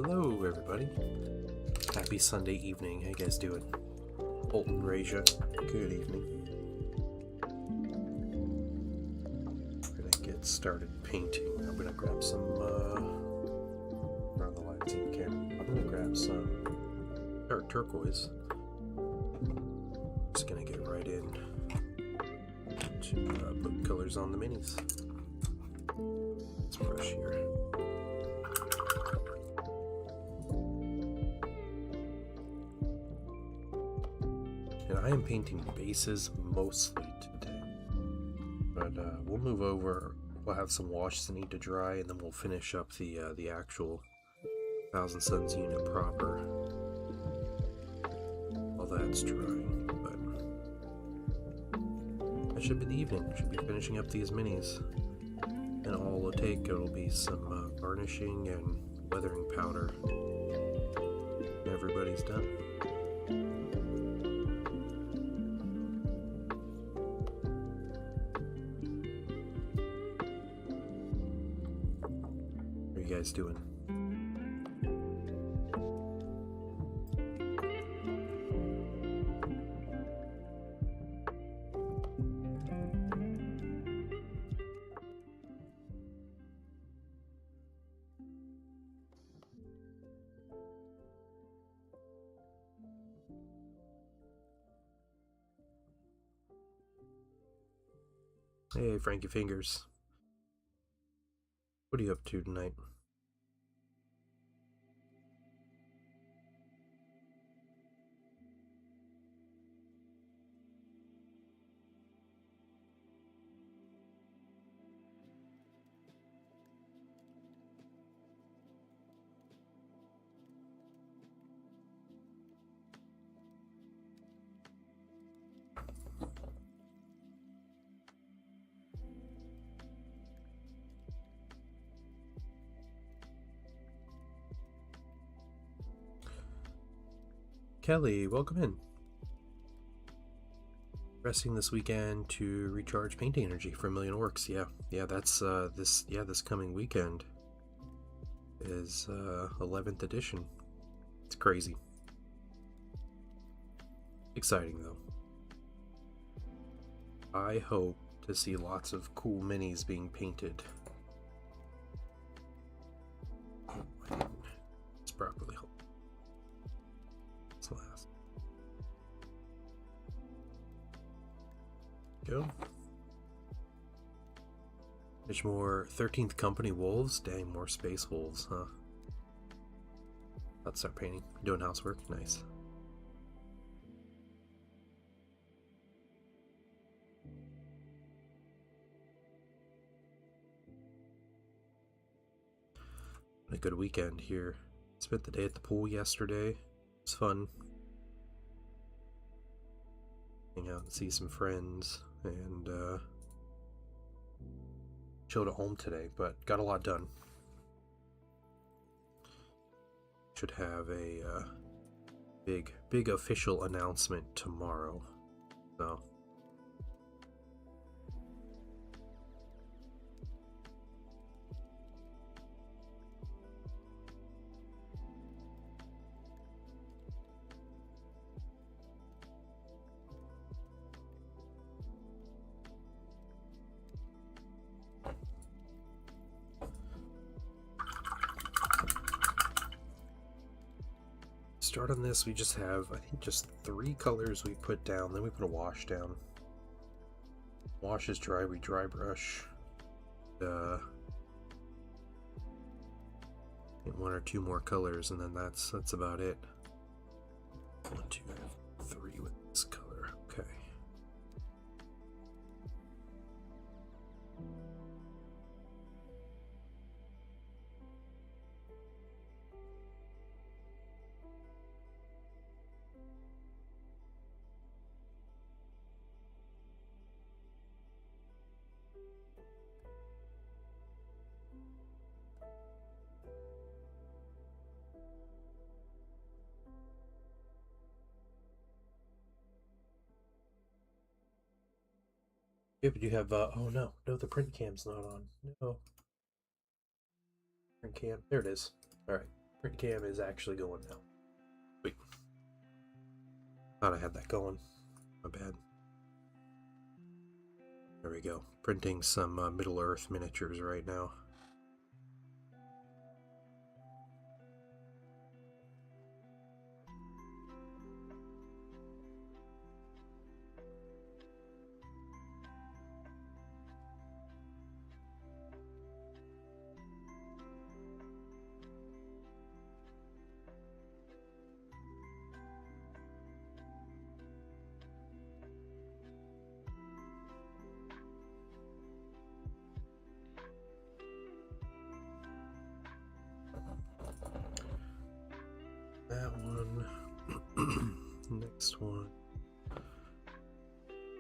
Hello, everybody. Happy Sunday evening. How you guys doing? Bolton, Raja, good evening. We're gonna get started painting. I'm gonna grab some, where are the lights in the camera? I'm gonna grab some dark turquoise. Just gonna get right in to put colors on the minis. Let's brush here. And I am painting bases mostly today, but we'll move over. We'll have some washes that need to dry, and then we'll finish up the actual Thousand Suns unit proper while that's drying. But that should be the evening. Should be finishing up these minis, and all it'll take it'll be some varnishing and weathering powder, and everybody's done. What are you guys doing? Hey, Frankie Fingers. What are you up to tonight? Kelly, welcome in. Resting this weekend to recharge painting energy for A Million Orcs. Yeah, that's this coming weekend is 11th edition. It's crazy. Exciting though. I hope to see lots of cool minis being painted. Oh, I didn't. It's properly hold. Last. Go. There's more 13th Company wolves. Dang, more space wolves, huh? Let's start painting. Doing housework. Nice. A good weekend here. Spent the day at the pool yesterday. It was fun. Hang out and see some friends, and chilled at home today, but got a lot done. Should have a big official announcement tomorrow, so start on this. We just have, I think, just 3 colors we put down, then we put a wash down. Wash is dry, we dry brush. Get 1 or 2 more colors, and then that's about it. 1, 2, 3 with this color. Okay. Yeah, but you have, oh no, the print cam's not on. No. Print cam, there it is. Alright, Print cam is actually going now. Wait. Thought I had that going. My bad. There we go. Printing some Middle-earth miniatures right now. That one. Next one.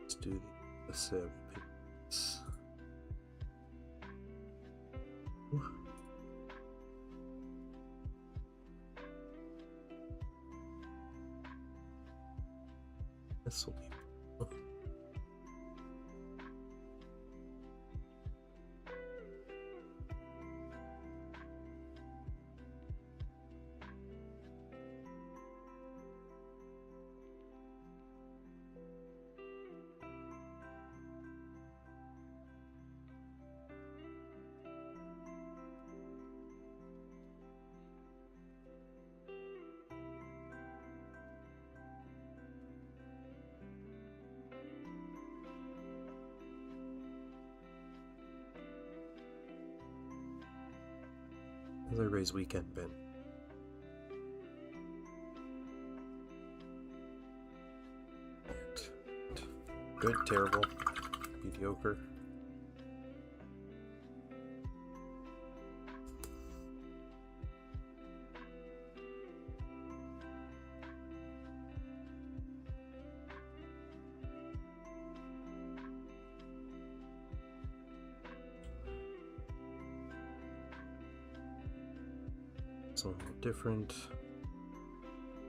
Let's do the Sev piece. This will be. How's everybody's weekend been? Good, terrible, mediocre. Something a little different.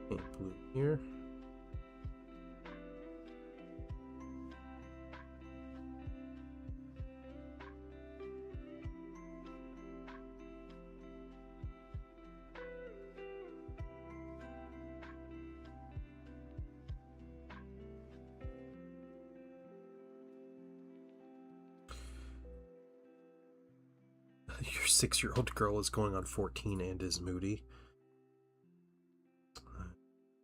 Paint blue here. Your 6-year-old girl is going on 14 and is moody.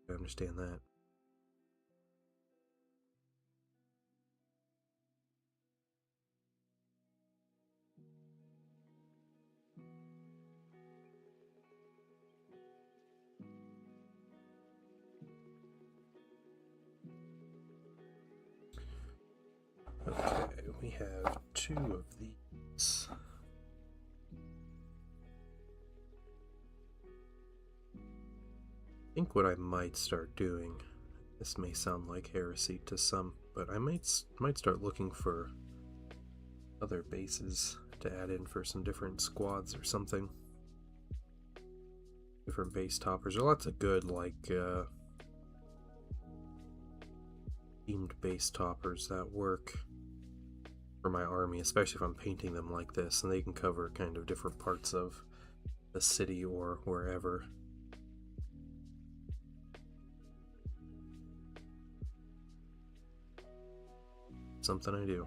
I understand that. Okay, we have 2 of these. I think what I might start doing, this may sound like heresy to some, but I might start looking for other bases to add in for some different squads or something. Different base toppers. There are lots of good, like, themed base toppers that work for my army, especially if I'm painting them like this, and they can cover kind of different parts of the city or wherever. Something I do.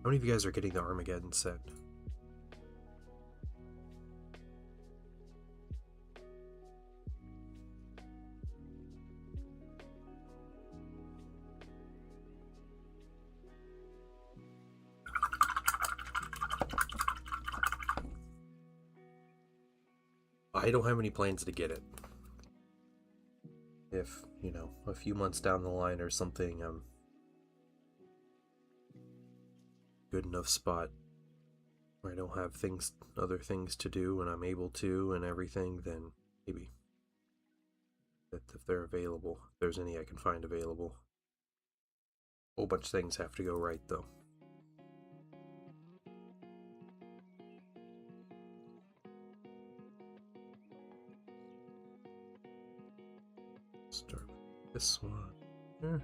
How many of you guys are getting the Armageddon set? I don't have any plans to get it. If, you know, a few months down the line or something, good enough spot where I don't have other things to do and I'm able to and everything, then maybe. If they're available, if there's any I can find available. A whole bunch of things have to go right though. Start this one here.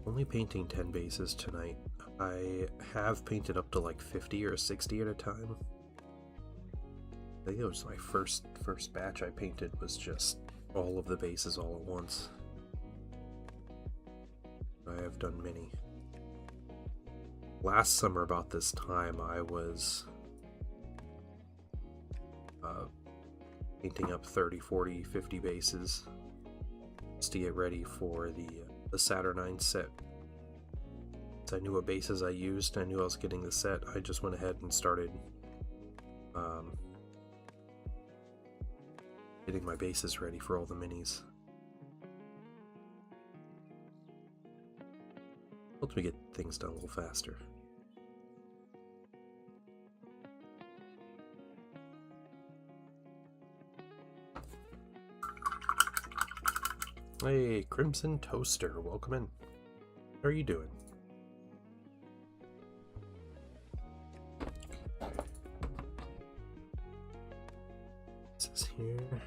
Only painting 10 bases tonight. I have painted up to like 50 or 60 at a time. I think it was my first batch I painted was just all of the bases all at once. I have done many. Last summer about this time I was painting up 30, 40, 50 bases just to get ready for the Saturnine set. So I knew what bases I used, I knew I was getting the set. I just went ahead and started getting my bases ready for all the minis. Helps me get things done a little faster. Hey, Crimson Toaster, welcome in. How are you doing? This is here.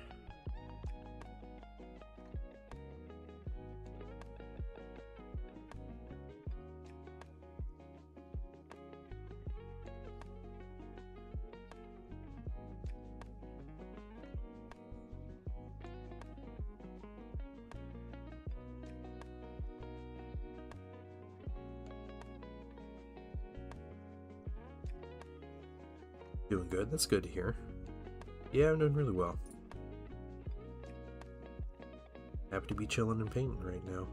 Doing good, that's good to hear. Yeah, I'm doing really well. Happy to be chilling and painting right now.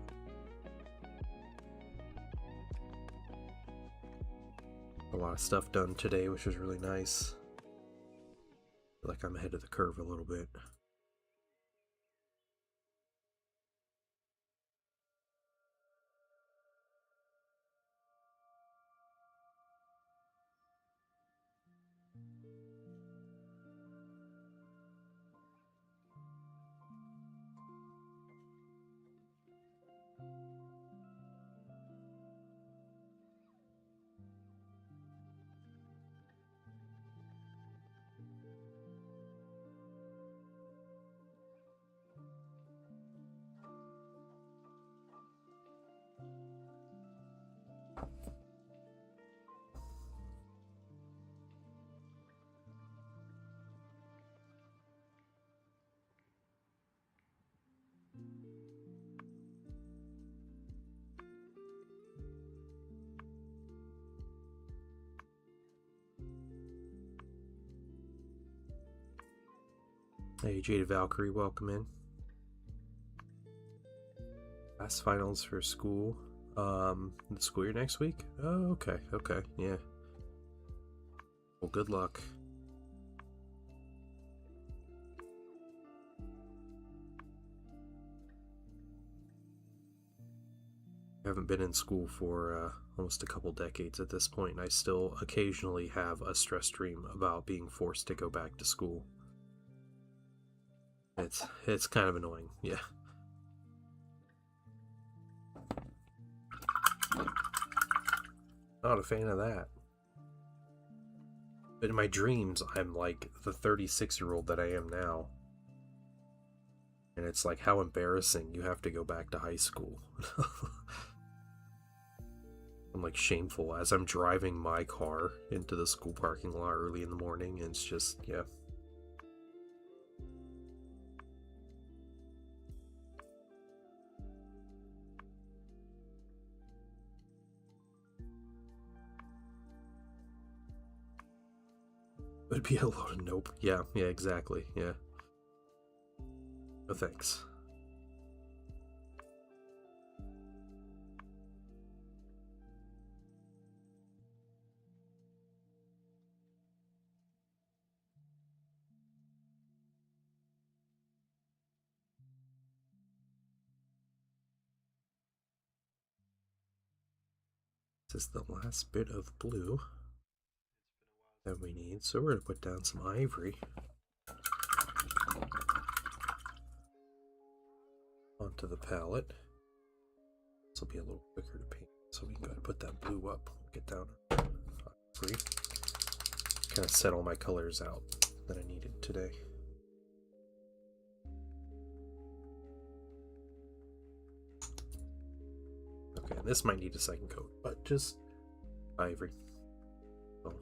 A lot of stuff done today, which is really nice. Feel like I'm ahead of the curve a little bit. Hey, Jaded Valkyrie, welcome in. Last finals for school. The school year next week? Oh, okay, yeah. Well, good luck. I haven't been in school for almost a couple decades at this point, and I still occasionally have a stress dream about being forced to go back to school. It's kind of annoying, yeah. Not a fan of that. But in my dreams, I'm like the 36-year-old that I am now. And it's like, how embarrassing, you have to go back to high school. I'm like shameful as I'm driving my car into the school parking lot early in the morning, and it's just, yeah. It would be a lot of nope. Yeah, exactly, yeah. No thanks. This is the last bit of blue that we need, so we're going to put down some ivory. onto the palette. This will be a little quicker to paint, so we can go ahead and put that blue up. Get down free. Kind of set all my colors out that I needed today. Okay, this might need a second coat, but just ivory. Oh.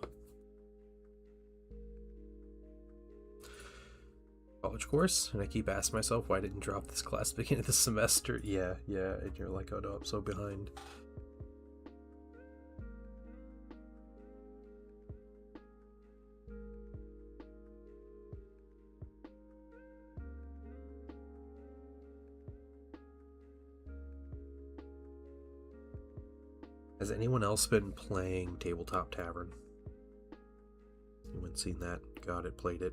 College course, and I keep asking myself why I didn't drop this class at the beginning of the semester. Yeah, and you're like, oh no, I'm so behind. Has anyone else been playing Tabletop Tavern? Anyone seen that? Got it, played it?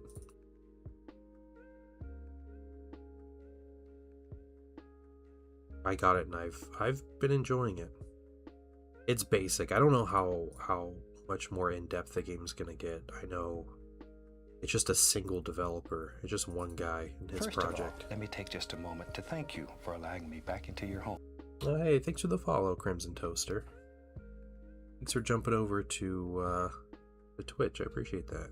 I got it, and I've been enjoying it. It's basic. I don't know how much more in-depth the game's gonna get. I know it's just a single developer. It's just one guy in his project. First of all, let me take just a moment to thank you for allowing me back into your home. Oh, hey, thanks for the follow, Crimson Toaster. Thanks for jumping over to Twitch. I appreciate that.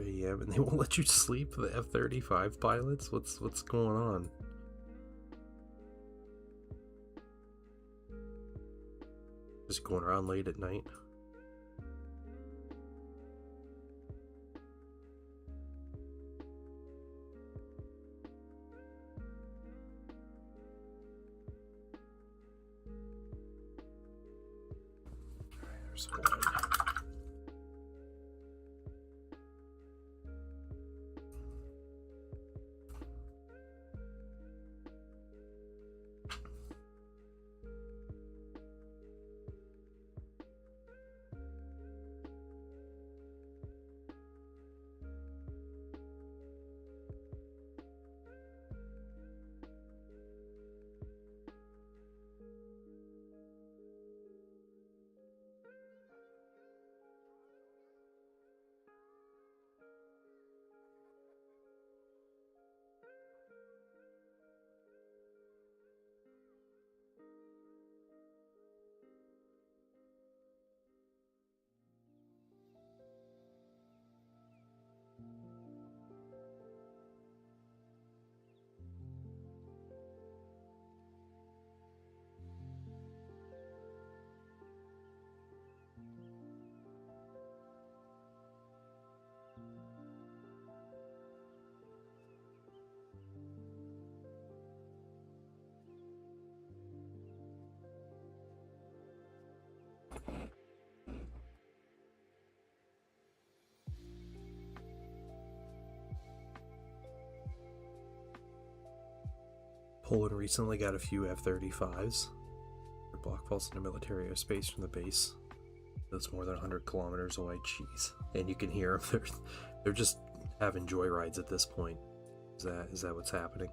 Yeah, and they won't let you sleep, the F-35 pilots? What's going on? Just going around late at night? Alright, there's one. Poland recently got a few F-35s. They're block falls into military airspace from the base. That's more than 100 kilometers away. Jeez. And you can hear them. They're just having joyrides at this point. Is that what's happening?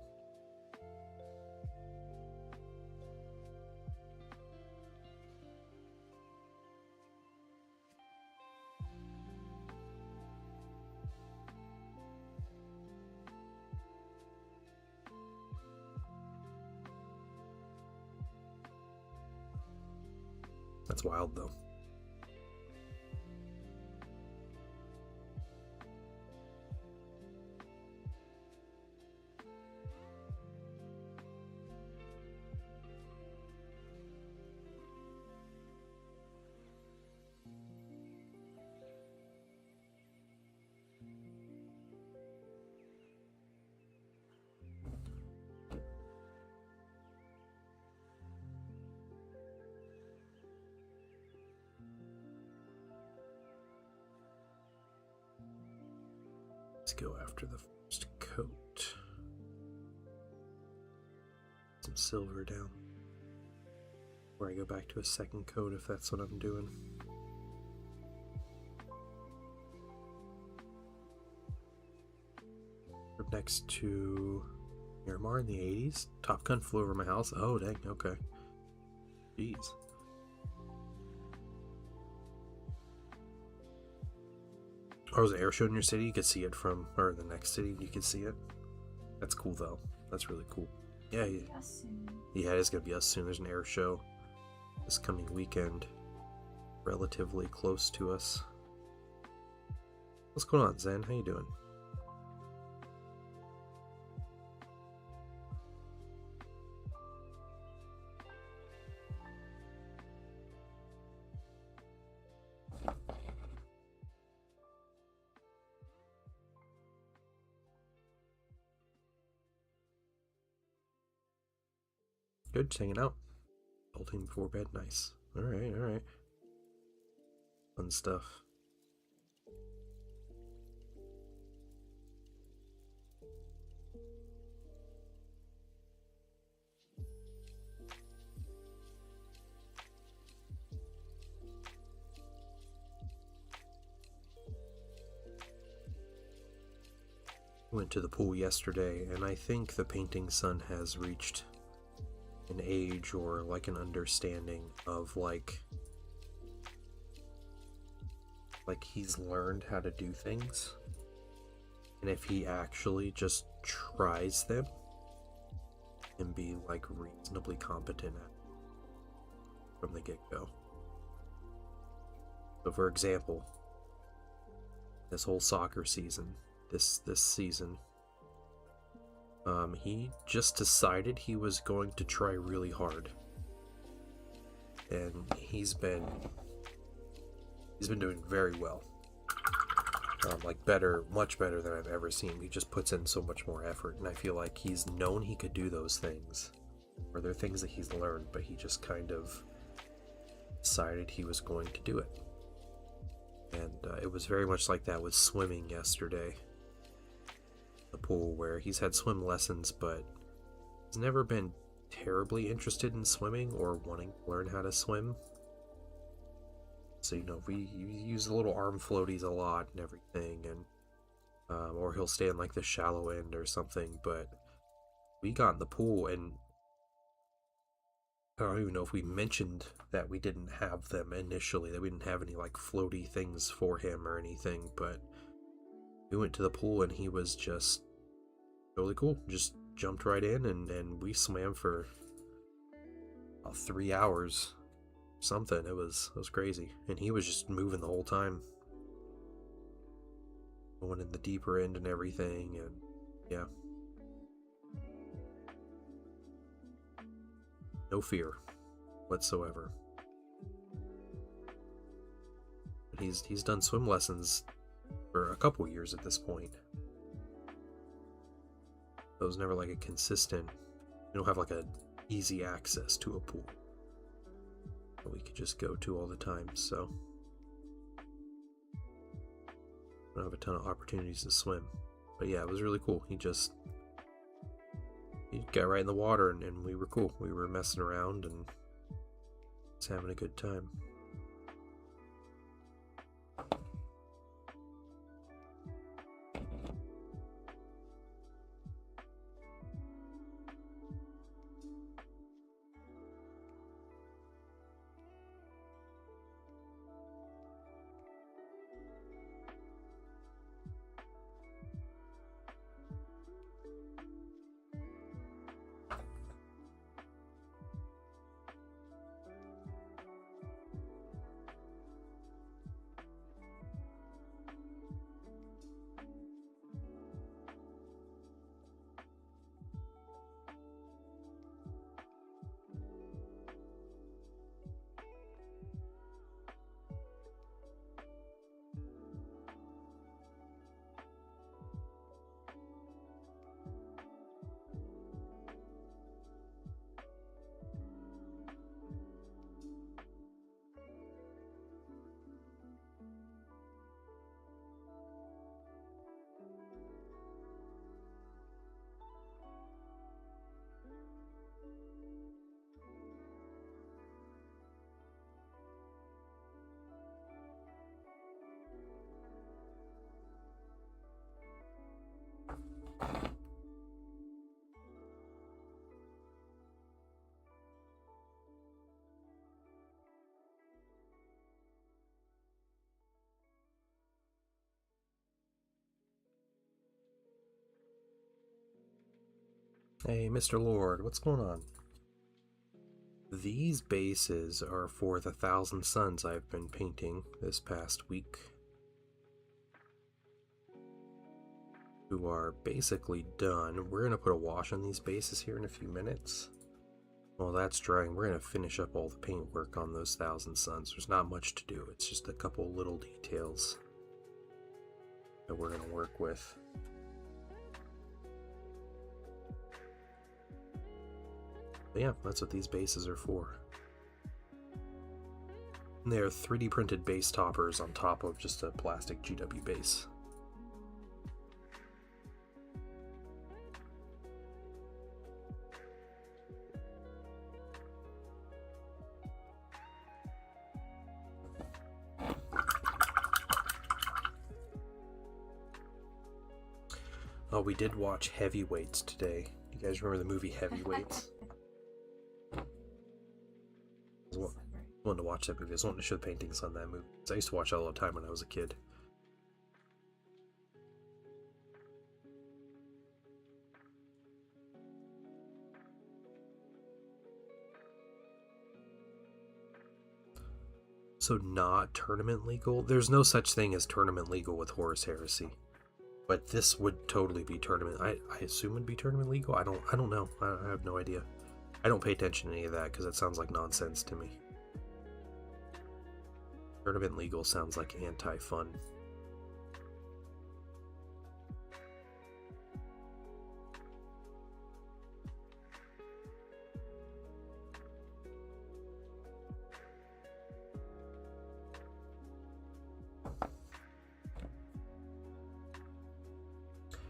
That's wild, though. Let's go after the first coat. Some silver down. Where I go back to a second coat if that's what I'm doing. next to Miramar in the 80s. Top Gun flew over my house. Oh, dang, okay. Jeez. Or was an air show in your city? You could see it from, or the next city, you could see it. That's cool, though. That's really cool. Yeah, yeah, it's gonna be us soon. There's an air show this coming weekend, relatively close to us. What's going on, Zen? How you doing? Good, just hanging out. Bolting before bed, nice. Alright, alright. Fun stuff. Went to the pool yesterday, and I think the painting son has reached an age or like an understanding of like he's learned how to do things, and if he actually just tries them and be like reasonably competent at it from the get-go. So for example, this whole soccer season, this season, he just decided he was going to try really hard, and he's been doing very well. Like much better than I've ever seen. He just puts in so much more effort, and I feel like he's known he could do those things, or they're things that he's learned, but he just kind of decided he was going to do it. And it was very much like that with swimming yesterday. The pool, where he's had swim lessons, but he's never been terribly interested in swimming or wanting to learn how to swim. So, you know, we use the little arm floaties a lot and everything, and or he'll stay in like the shallow end or something. But we got in the pool, and I don't even know if we mentioned that we didn't have them initially, that we didn't have any like floaty things for him or anything, but we went to the pool and he was just really cool. Just jumped right in, and we swam for about 3 hours. Something. It was crazy. And he was just moving the whole time. Going in the deeper end and everything, and yeah. No fear whatsoever. But he's done swim lessons for a couple years at this point. It was never like a consistent, you don't have like a easy access to a pool that we could just go to all the time, so I don't have a ton of opportunities to swim. But yeah, it was really cool. He got right in the water, and we were cool. We were messing around and just having a good time. Hey, Mr. Lord, what's going on? These bases are for the Thousand Suns I've been painting this past week, who are basically done. We're going to put a wash on these bases here in a few minutes. While that's drying, we're going to finish up all the paint work on those Thousand Suns. There's not much to do, it's just a couple little details that we're going to work with. But yeah, that's what these bases are for. And they are 3D printed base toppers on top of just a plastic GW base. Oh, we did watch Heavyweights today. You guys remember the movie Heavyweights? I was wanting to watch that movie. I was wanting to show the paintings on that movie. I used to watch that all the time when I was a kid. So not tournament legal? There's no such thing as tournament legal with Horus Heresy. But this would totally be tournament. I assume it'd be tournament legal. I don't know. I have no idea. I don't pay attention to any of that because that sounds like nonsense to me. Tournament legal sounds like anti-fun.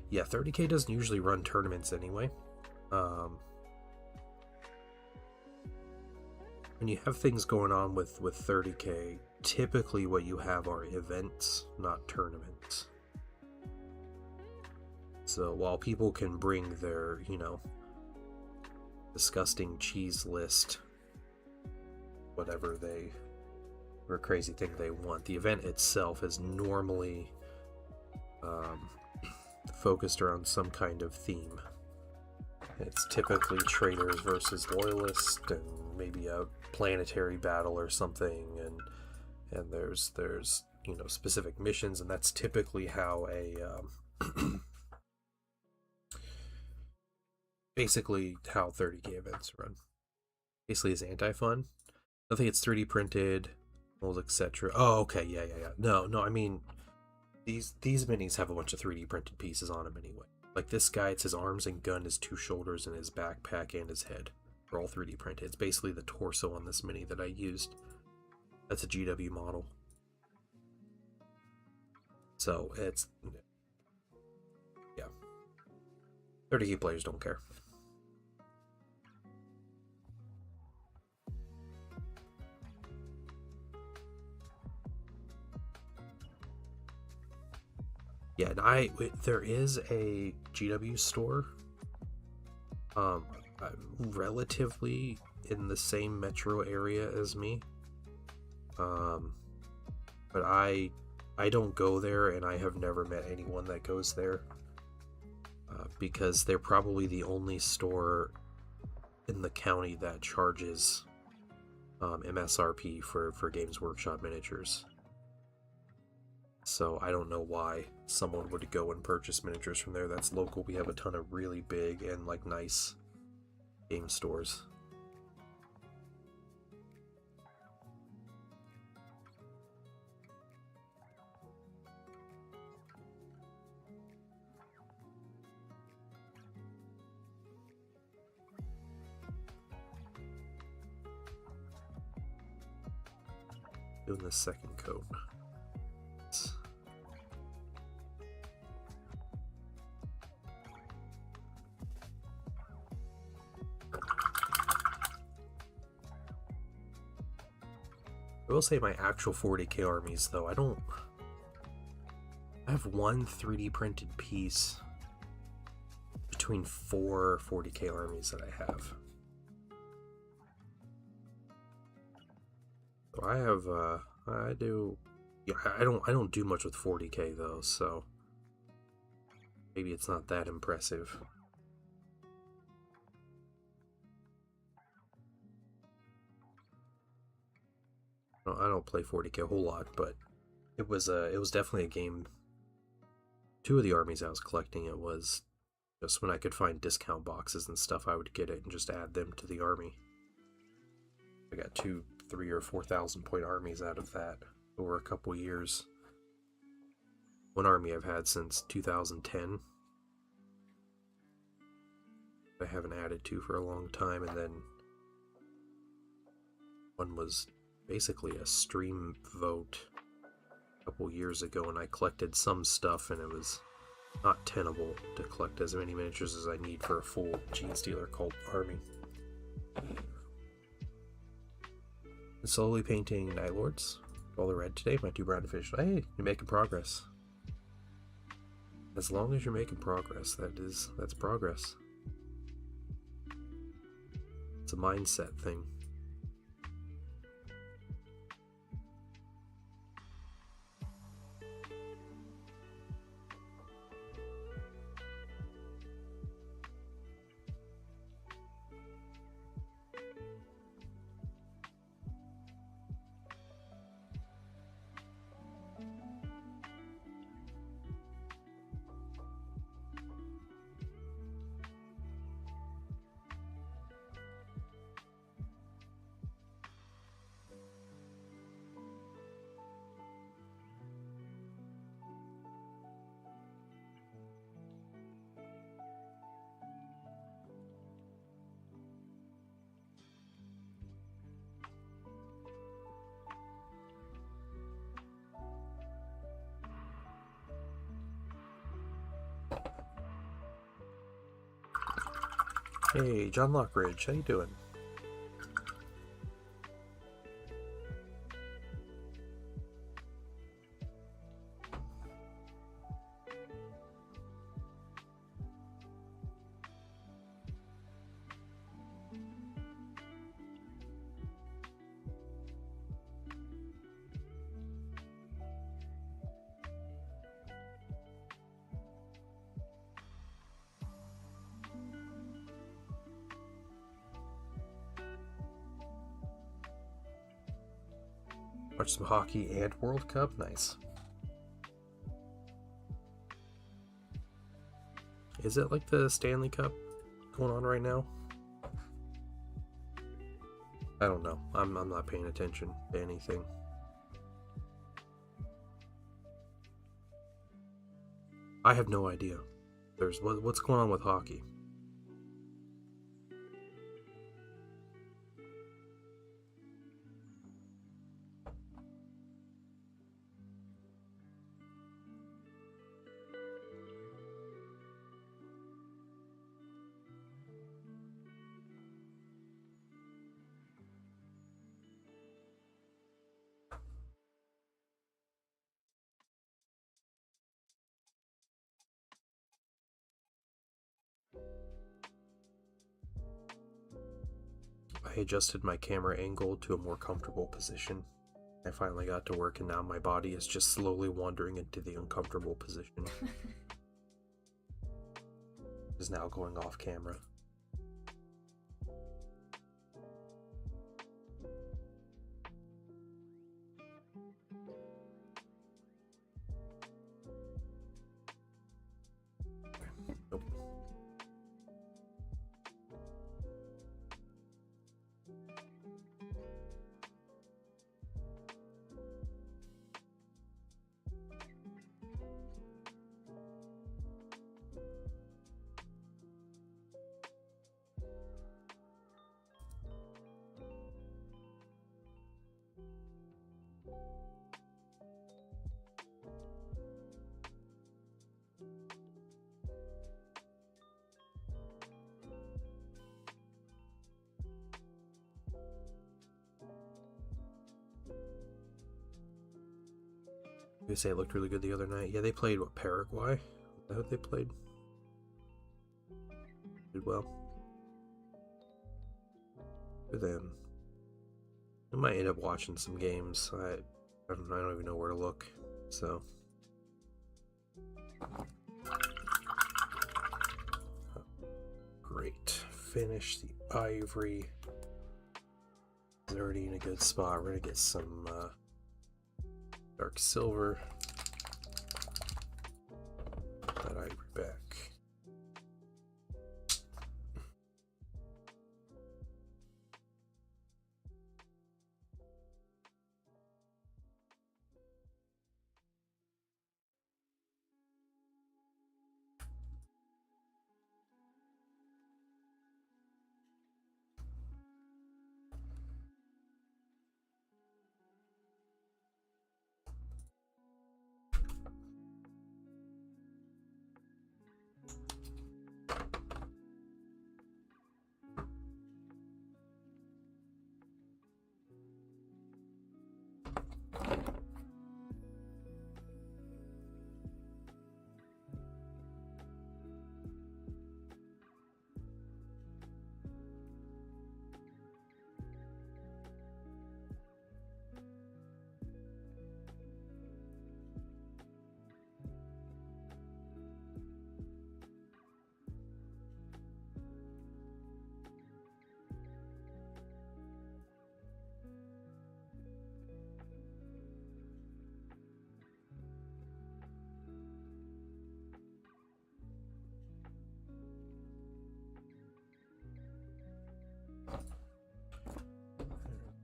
Yeah, 30K doesn't usually run tournaments anyway. When you have things going on with 30K, typically what you have are events, not tournaments. So while people can bring their, disgusting cheese list, whatever crazy thing they want, the event itself is normally focused around some kind of theme. It's typically traitors versus loyalists, and maybe a planetary battle or something, and there's specific missions, and that's typically how basically how 30K events run. Basically, it's anti-fun. I think it's 3D printed, etc. Oh, okay, yeah. No, I mean, these minis have a bunch of 3D printed pieces on them anyway. Like this guy, it's his arms and gun, his 2 shoulders, and his backpack and his head. They're all 3D printed. It's basically the torso on this mini that I used. That's a GW model. So it's, yeah. 30K players don't care. Yeah, and there is a GW store, relatively in the same metro area as me, but I don't go there, and I have never met anyone that goes there, because they're probably the only store in the county that charges MSRP for Games Workshop miniatures. So I don't know why someone would go and purchase miniatures from there. That's local. We have a ton of really big and nice game stores. Doing the second coat. I will say my actual 40K armies, though, I have one 3D printed piece between 4 40K armies that I have. So I have, I don't do much with 40K though, so maybe it's not that impressive. I don't play 40k a whole lot, but it was definitely a game. Two of the armies I was collecting, it was just when I could find discount boxes and stuff, I would get it and just add them to the army. I got 2, 3, or 4,000 point armies out of that over a couple years. One army I've had since 2010. I haven't added to for a long time, and then one was basically a stream vote a couple years ago, and I collected some stuff, and it was not tenable to collect as many miniatures as I need for a full Genestealer Cult army. And slowly painting Night Lords. All the red today, my 2 brown fish. Hey, you're making progress. As long as you're making progress, that's progress. It's a mindset thing. Hey, John Lockridge, how you doing? Watch some hockey and World Cup. Nice. Is it like the Stanley Cup going on right now? I don't know. I'm not paying attention to anything. I have no idea. What's going on with hockey? I adjusted my camera angle to a more comfortable position. I finally got to work, and now my body is just slowly wandering into the uncomfortable position. Is now going off camera. Nope. USA looked really good the other night. Yeah, they played, what, Paraguay? Is that who they played? Did well. For them. I might end up watching some games. I don't even know where to look, so. Great. Finish the ivory. is already in a good spot. We're gonna get some dark silver. That ivory back.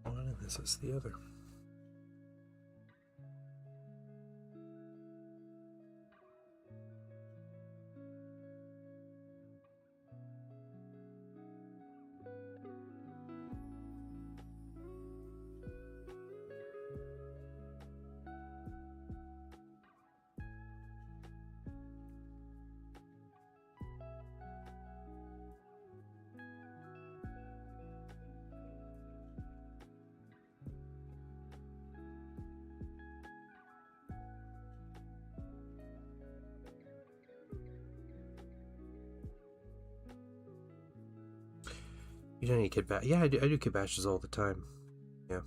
One, and this is the other. You don't need kit bash. Yeah, I do kit bashes all the time. Yeah.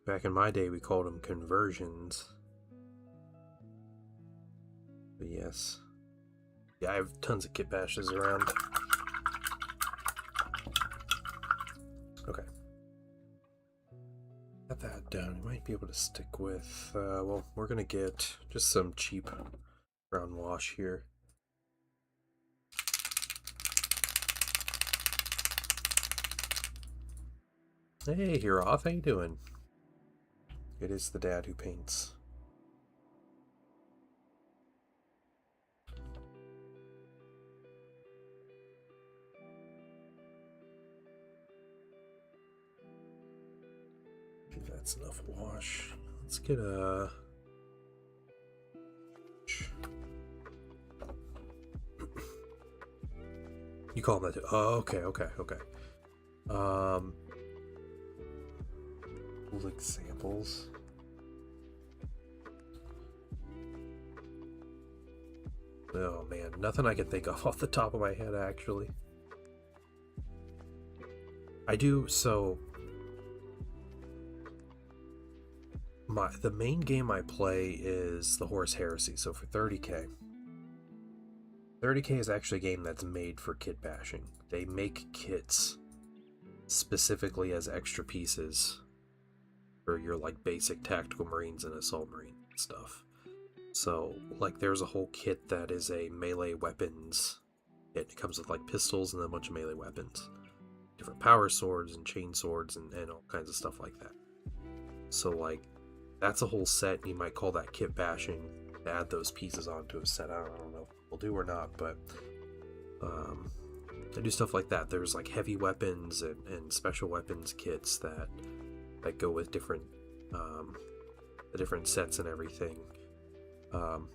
Back in my day, we called them conversions. But yes. Yeah, I have tons of kit bashes around. Okay. Got that done. We might be able to stick with, well, we're gonna get just some cheap brown wash here. Hey, Hiroth, how you doing? It is the dad who paints. If that's enough wash. Let's get a... You call them that too? Oh, okay. Cool examples. Oh man, nothing I can think of off the top of my head actually. I do, so the main game I play is the Horus Heresy, so for 30k. 30k is actually a game that's made for kit bashing. They make kits specifically as extra pieces for your like basic tactical marines and assault marine stuff. So like there's a whole kit that is a melee weapons kit. It comes with like pistols and a bunch of melee weapons, different power swords and chain swords and all kinds of stuff like that. So like that's a whole set. You might call that kit bashing to add those pieces onto a set. I don't know if we'll do or not, but I do stuff like that. There's like heavy weapons and special weapons kits that go with different the different sets and everything.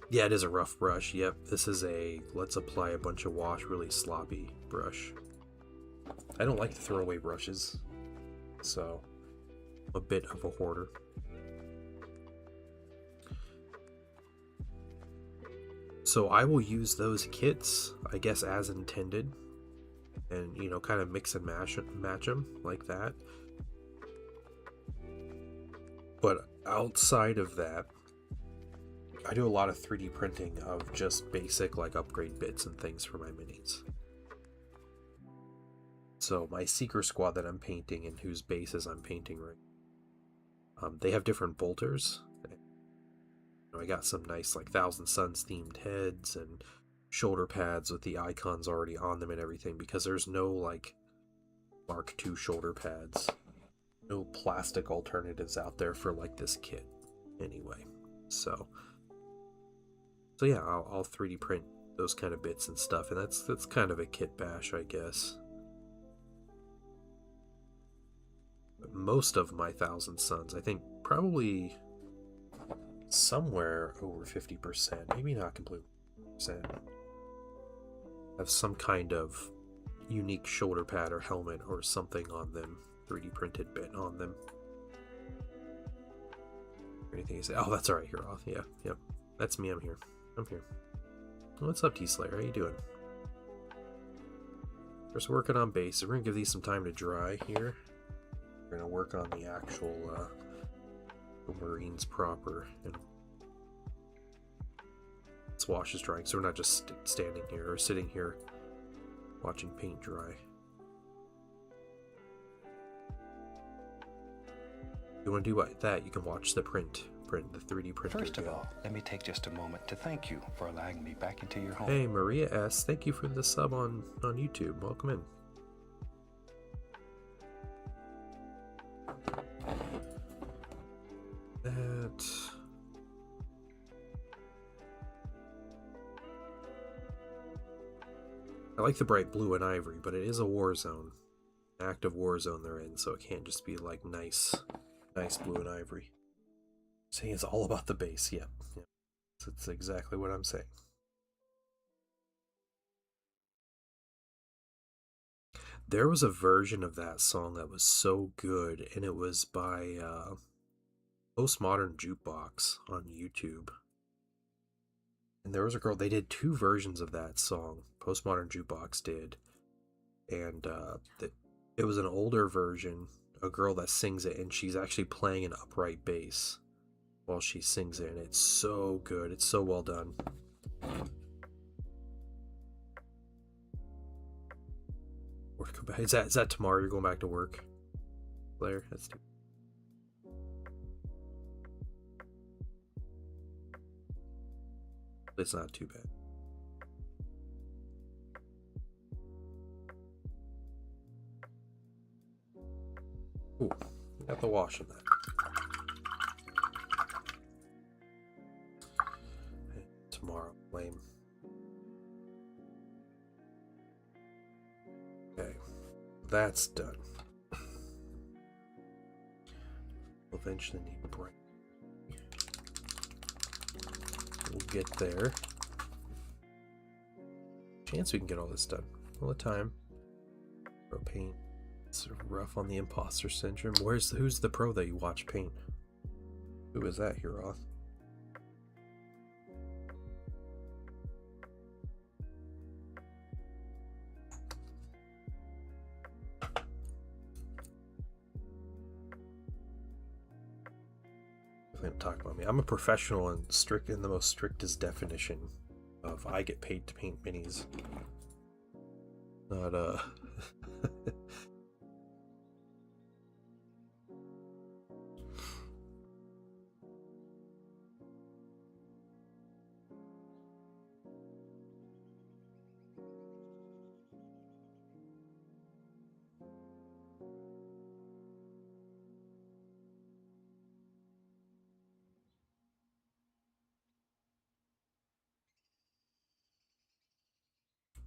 Yeah, it is a rough brush. Yep, this is a let's apply a bunch of wash really sloppy brush. I don't like to throw away brushes, so I'm a bit of a hoarder. So I will use those kits, I guess, as intended, and you know, kind of mix and match them like that. But outside of that, I do a lot of 3D printing of just basic like upgrade bits and things for my minis. So my Seeker Squad that I'm painting and whose bases I'm painting right, they have different bolters. I got some nice like Thousand Suns themed heads and shoulder pads with the icons already on them and everything, because there's no like Mark II shoulder pads, no plastic alternatives out there for like this kit anyway. So yeah, I'll 3D print those kind of bits and stuff, and that's kind of a kit bash, I guess. But most of my Thousand Suns, I think probably somewhere over 50%, maybe not completely percent, have some kind of unique shoulder pad or helmet or something on them, 3D printed bit on them. Anything you say? Oh, that's alright, Heroth. Yeah, yep. That's me, I'm here. What's up, T-Slayer? How you doing? Just working on base. We're gonna give these some time to dry here. We're gonna work on the actual Marines proper, and this wash is drying, so we're not just standing here or sitting here watching paint dry. If you want to do that, you can watch the print, the 3D printer. First of all, let me take just a moment to thank you for allowing me back into your home. Hey, Maria S., thank you for the sub on YouTube. Welcome in. That... I like the bright blue and ivory, but it is a war zone. An active war zone they're in, so it can't just be like nice blue and ivory. Saying it's all about the base, yep. That's exactly what I'm saying. There was a version of that song that was so good, and it was by Postmodern Jukebox on YouTube. And there was a girl, they did 2 versions of that song, Postmodern Jukebox did. And it was an older version, a girl that sings it, and she's actually playing an upright bass while she sings it, and it's so good. It's so well done. Is that tomorrow you're going back to work, Blair? That's too... It's not too bad. Ooh, got the wash in that. Tomorrow, lame. Okay, that's done. We'll eventually need a break. We'll get there. Chance we can get all this done all the time. Pro paint. It's rough on the imposter syndrome. Who's the pro that you watch paint? Who is that, Heroth? Talk about me. I'm a professional and strict in the most strictest definition of I get paid to paint minis. Not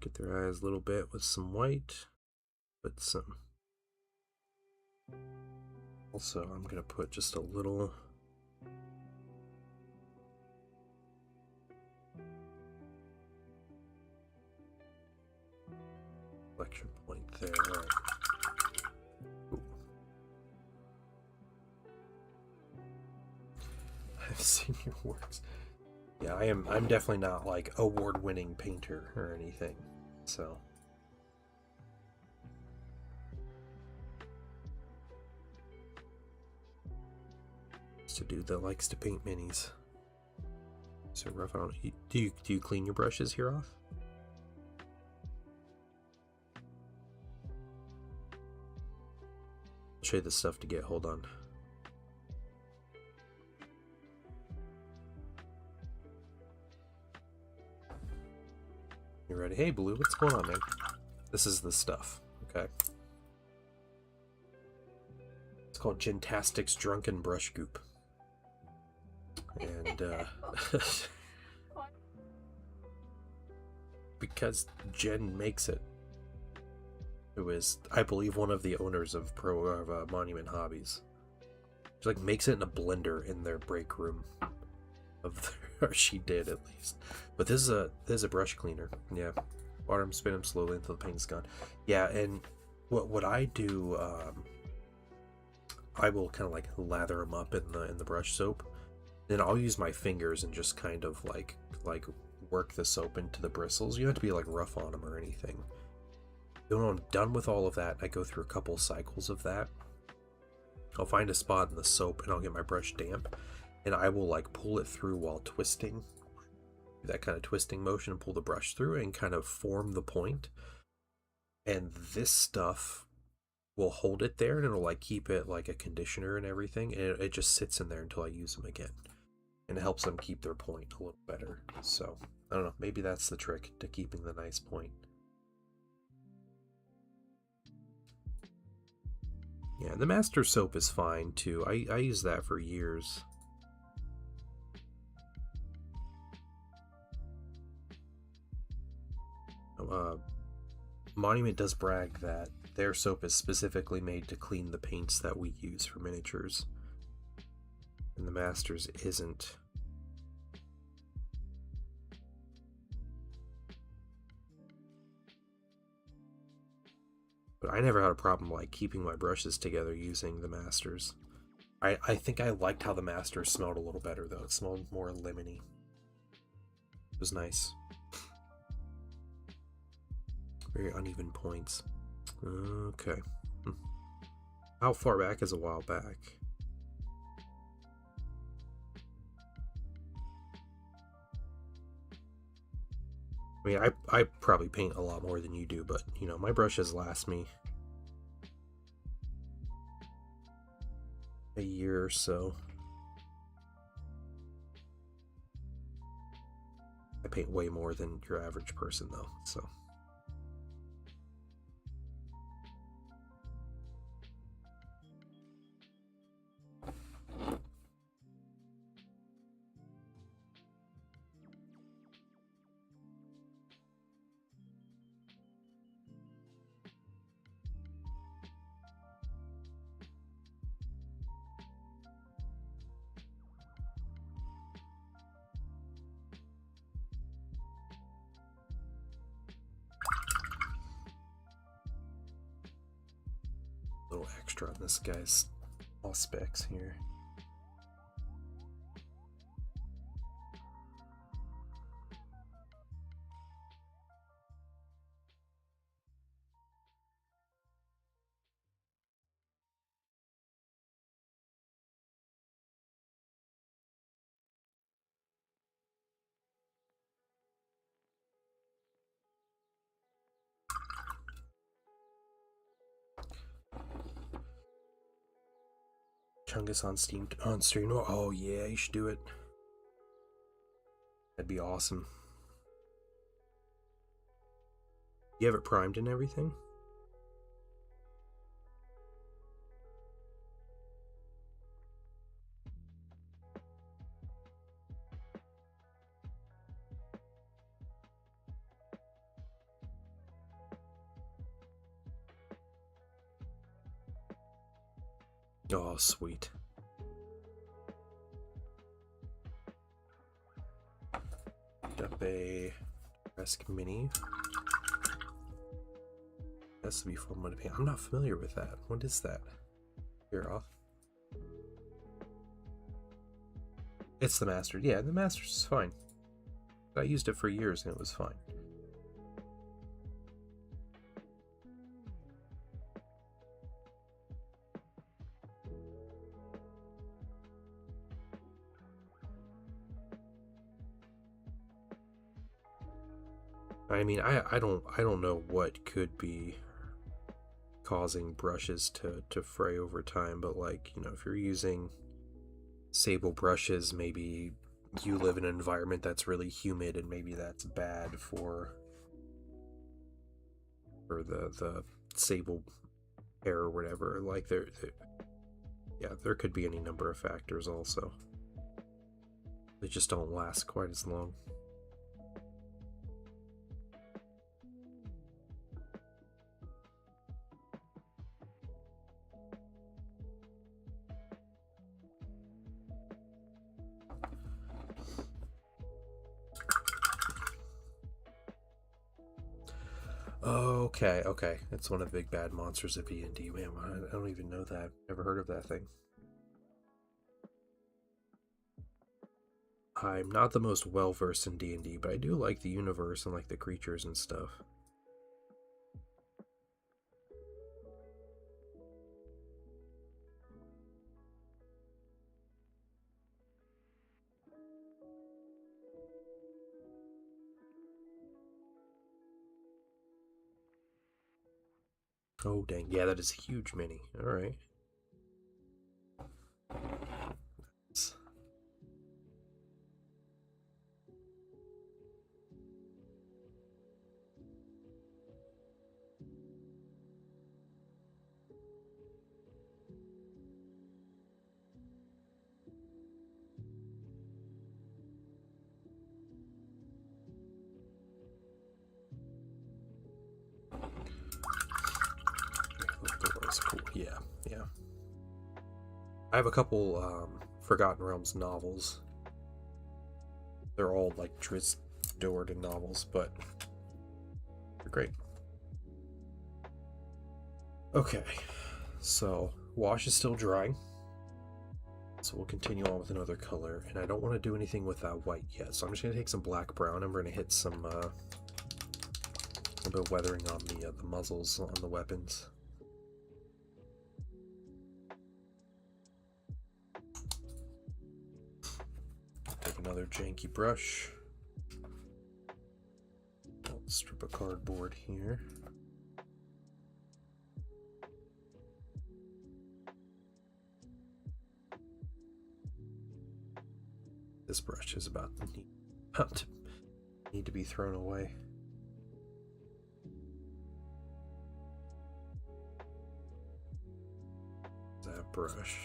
get their eyes a little bit with some white, but some. Also, I'm gonna put just a little reflection point there. All right. Ooh. I've seen your works. Yeah, I'm definitely not like award-winning painter or anything. So just a dude that likes to paint minis. So rough. I don't. Do you clean your brushes here off? show you the stuff to get. Hold on. You ready? Hey, Blue, what's going on, man? This is the stuff. Okay. It's called Gentastics Drunken Brush Goop. And, because Jen makes it. Who is, I believe, one of the owners of Monument Hobbies. She like makes it in a blender in their break room. Or she did at least. But this is a brush cleaner. Yeah, water them, spin them slowly until the paint's gone. Yeah, and what I do, I will kind of like lather them up in the brush soap. Then I'll use my fingers and just kind of like work the soap into the bristles. You don't have to be like rough on them or anything. When I'm done with all of that, I go through a couple cycles of that. I'll find a spot in the soap and I'll get my brush damp, and I will like pull it through while twisting. Do that kind of twisting motion and pull the brush through and kind of form the point. And this stuff will hold it there, and it'll like keep it like a conditioner and everything, and it just sits in there until I use them again. And it helps them keep their point a little better. So, I don't know, maybe that's the trick to keeping the nice point. Yeah, the Master Soap is fine too. I use that for years. Monument does brag that their soap is specifically made to clean the paints that we use for miniatures. And the Master's isn't. But I never had a problem like keeping my brushes together using the Masters. I think I liked how the Masters smelled a little better though. It smelled more lemony. It was nice. Very uneven points. Okay. How far back is a while back? I mean, I probably paint a lot more than you do, but, you know, my brushes last me a year or so. I paint way more than your average person, though, so. Little extra on this guy's all specs here. Chungus on Steam on stream. Oh yeah, you should do it. That'd be awesome. You have it primed and everything? Oh, sweet. Picked up a Rescue Mini. That's to be fun one to paint. I'm not familiar with that. What is that? Here, off. It's the Master. Yeah, the Master's is fine. I used it for years and it was fine. I mean, I don't know what could be causing brushes to fray over time, but like, you know, if you're using sable brushes, maybe you live in an environment that's really humid and maybe that's bad for the sable hair or whatever. Like there could be any number of factors also. They just don't last quite as long. Okay. It's one of the big bad monsters of D&D. Man, I don't even know that. Never heard of that thing. I'm not the most well-versed in D&D, but I do like the universe and like the creatures and stuff. Oh, dang. Yeah, that is a huge mini. Alright. Cool. Yeah. I have a couple Forgotten Realms novels. They're all like Drizzt Do'Urden novels, but they're great. Okay, so wash is still drying, so we'll continue on with another color, and I don't want to do anything with that white yet, so I'm just going to take some black brown and we're going to hit some a bit of weathering on the muzzles on the weapons. Take another janky brush. I'll strip a cardboard here. This brush is about to need to be thrown away. That brush.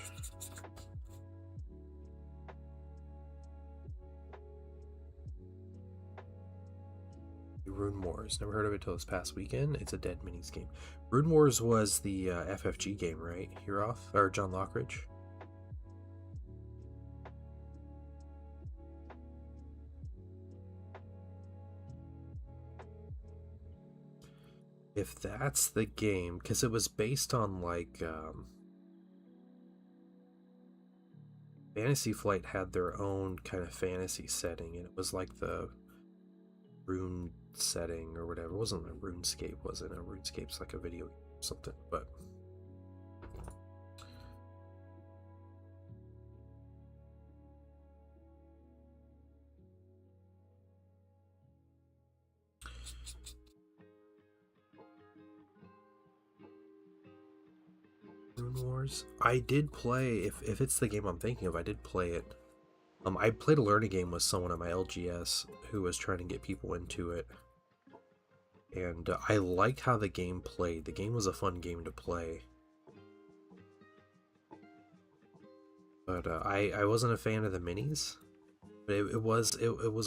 Rune Wars. Never heard of it till this past weekend. It's a Dead Minis game. Rune Wars was the FFG game, right? Heroth or John Lockridge. If that's the game, because it was based on like Fantasy Flight had their own kind of fantasy setting, and it was like the rune setting or whatever. It wasn't a RuneScape, was it? A RuneScape's like a video game or something, but Rune Wars. I did play, if it's the game I'm thinking of, I did play it. I played a learning game with someone at my LGS who was trying to get people into it. And I liked how the game played. The game was a fun game to play. But I wasn't a fan of the minis. But it was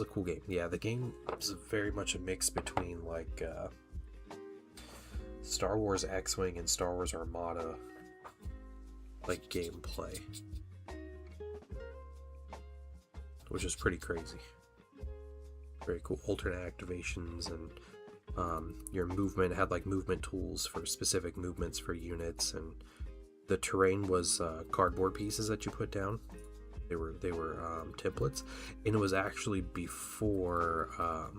a cool game. Yeah, the game was very much a mix between like Star Wars X-Wing and Star Wars Armada like gameplay, which is pretty crazy. Very cool. Alternate activations, and your movement had like movement tools for specific movements for units, and the terrain was cardboard pieces that you put down. They were templates, and it was actually before a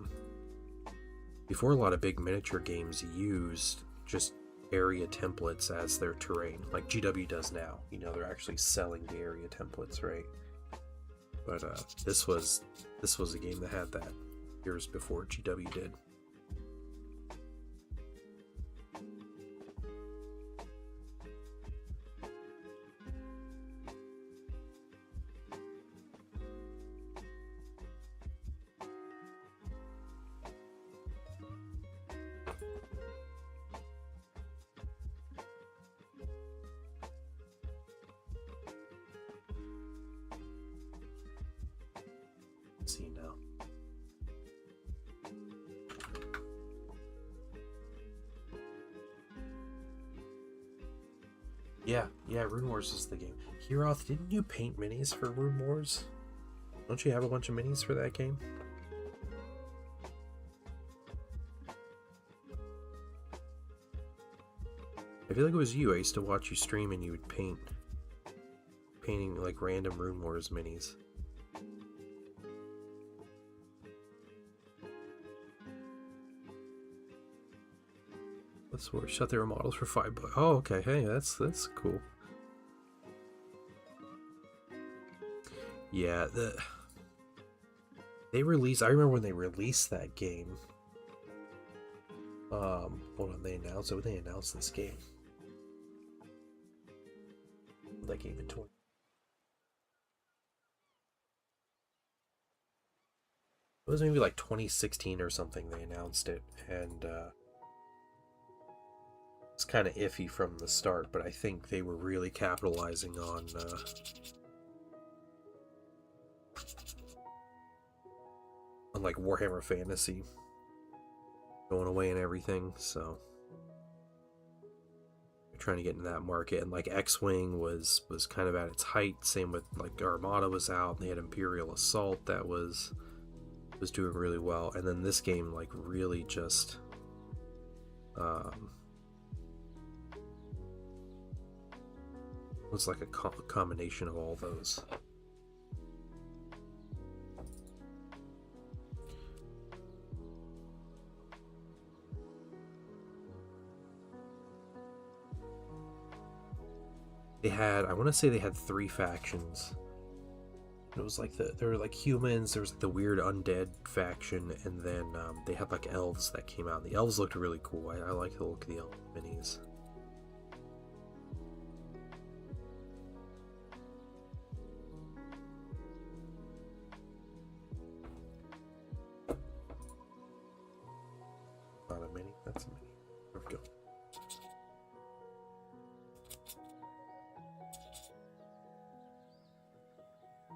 lot of big miniature games used just area templates as their terrain, like GW does now. You know, they're actually selling the area templates, right? But this was a game that had that years before GW did. Yeah, Rune Wars is the game. Heroth, didn't you paint minis for Rune Wars? Don't you have a bunch of minis for that game? I feel like it was you. I used to watch you stream and you would painting like random Rune Wars minis. Let's shut their models for $5. Oh, okay. Hey, that's cool. Yeah, they released. I remember when they released that game. Hold on, they announced it. When they announced this game, that game in 20. It was maybe like 2016 or something. They announced it, and it's kind of iffy from the start. But I think they were really capitalizing on like Warhammer Fantasy going away and everything, so they're trying to get into that market. And like X-Wing was kind of at its height. Same with like Armada was out, and they had Imperial Assault that was doing really well. And then this game like really just was like a combination of all those. They had, I want to say they had 3 factions. It was like there were like humans, there was like the weird undead faction, and then they had like elves that came out. The elves looked really cool. I like the look of the elf minis. Not a mini, that's a mini. There we go.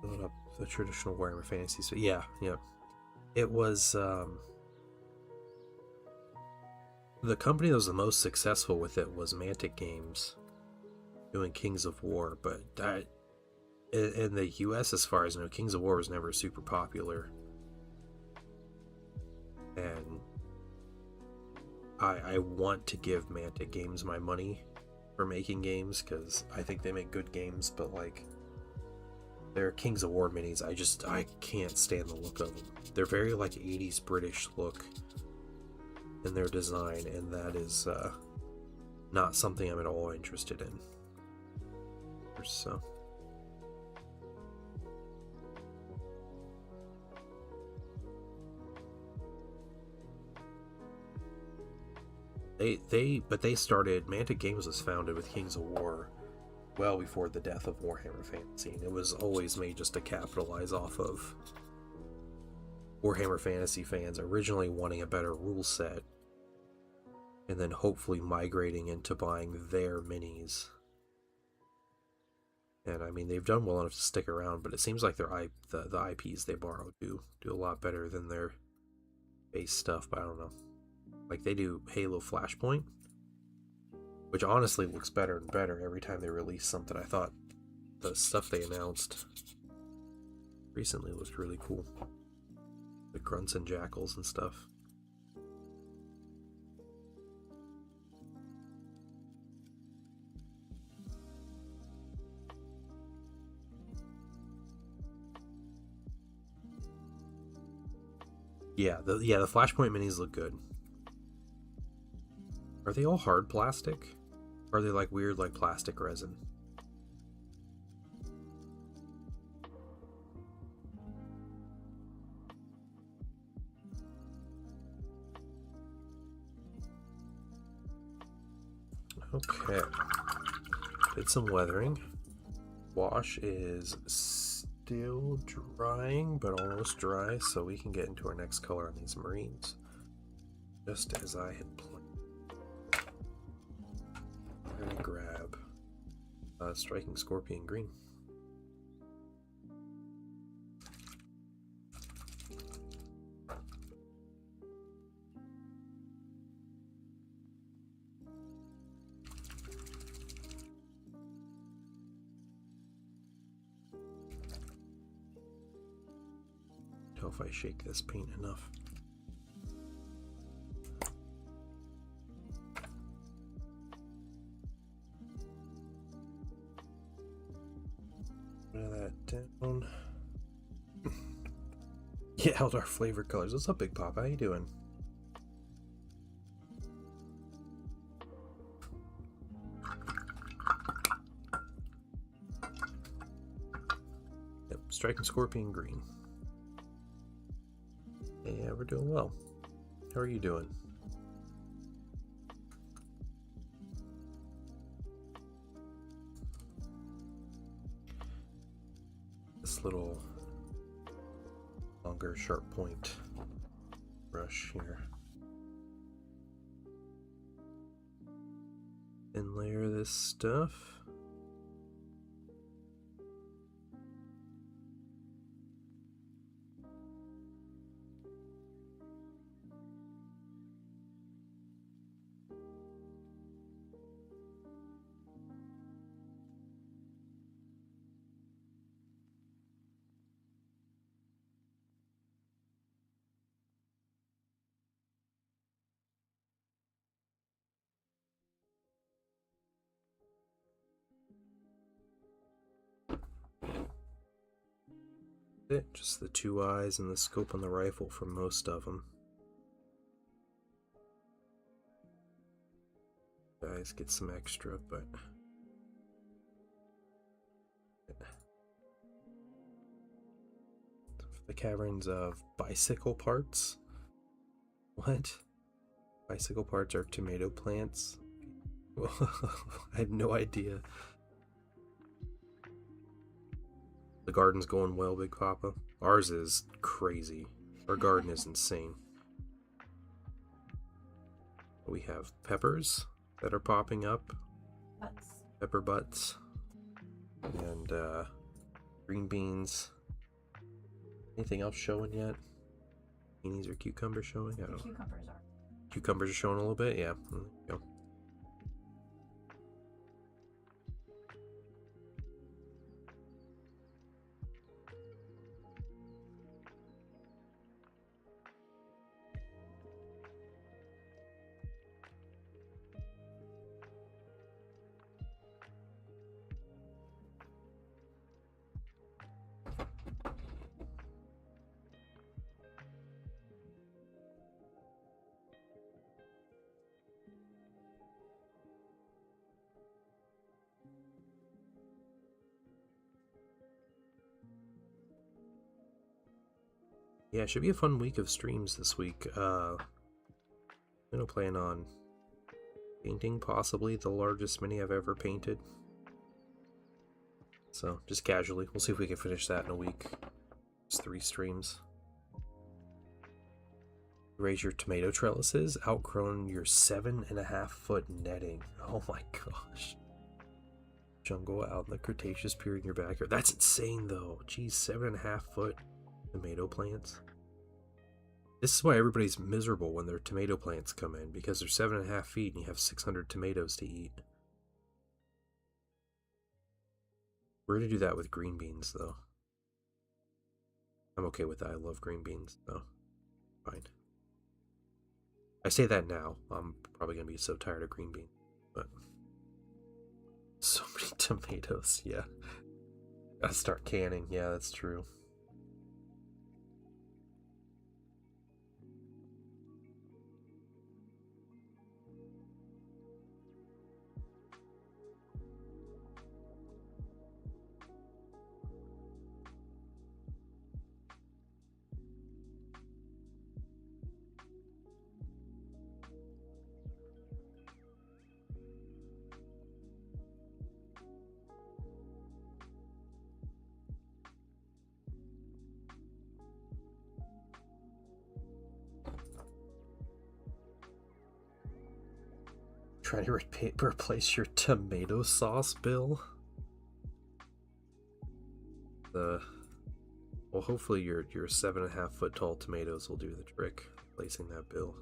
Load up the traditional Warhammer Fantasy. So yeah. It was the company that was the most successful with it was Mantic Games, doing Kings of War. But in the US, as far as I know, Kings of War was never super popular. And I want to give Mantic Games my money for making games, because I think they make good games, but like their Kings of War minis, I can't stand the look of them. They're very like 80s British look in their design, and that is not something I'm at all interested in. So they started, Mantic Games was founded with Kings of War well before the death of Warhammer Fantasy, and it was always made just to capitalize off of Warhammer Fantasy fans originally wanting a better rule set, and then hopefully migrating into buying their minis. And I mean, they've done well enough to stick around, but it seems like the IPs they borrow do a lot better than their base stuff. But I don't know. Like they do Halo Flashpoint, which honestly looks better and better every time they release something. I thought the stuff they announced recently looked really cool. The grunts and jackals and stuff. Yeah, the Flashpoint minis look good. Are they all hard plastic? Or are they like weird like plastic resin? Okay. Did some weathering. Wash is still drying, but almost dry, so we can get into our next color on these Marines. Just as I had planned. I'm gonna grab Striking Scorpion Green. tell if I shake this paint enough. Put that down. Yeah, Eldar flavor colors. What's up, Big Papa? How you doing? Yep, striking scorpion green. Yeah, we're doing well. How are you doing? This little longer sharp point brush here. And layer this stuff. It just the two eyes and the scope on the rifle for most of them. Guys get some extra, but the caverns of bicycle parts. What? Bicycle parts are tomato plants? I had no idea. The garden's going well, Big Papa. Ours is crazy. Our garden is insane. We have peppers that are popping up. Butts. Pepper butts. And green beans. Anything else showing yet? Beanies or cucumbers showing? I don't know. Cucumbers are. Cucumbers are showing a little bit? Yeah. There you go. Yeah, it should be a fun week of streams this week. I'm gonna plan on painting possibly the largest mini I've ever painted. So, just casually. We'll see if we can finish that in a week. It's 3 streams. Raise your tomato trellises, outgrown your 7.5-foot netting. Oh my gosh. Jungle out in the Cretaceous period in your backyard. That's insane though. Geez, 7.5-foot tomato plants. This is why everybody's miserable when their tomato plants come in, because they're 7.5 feet and you have 600 tomatoes to eat. We're gonna do that with green beans though. I'm okay with that. I love green beans, so fine. I say that now. I'm probably gonna be so tired of green beans, but so many tomatoes. Yeah, gotta start canning. Yeah, that's true. Trying to replace your tomato sauce bill? Well, hopefully your 7.5-foot tall tomatoes will do the trick, replacing that bill.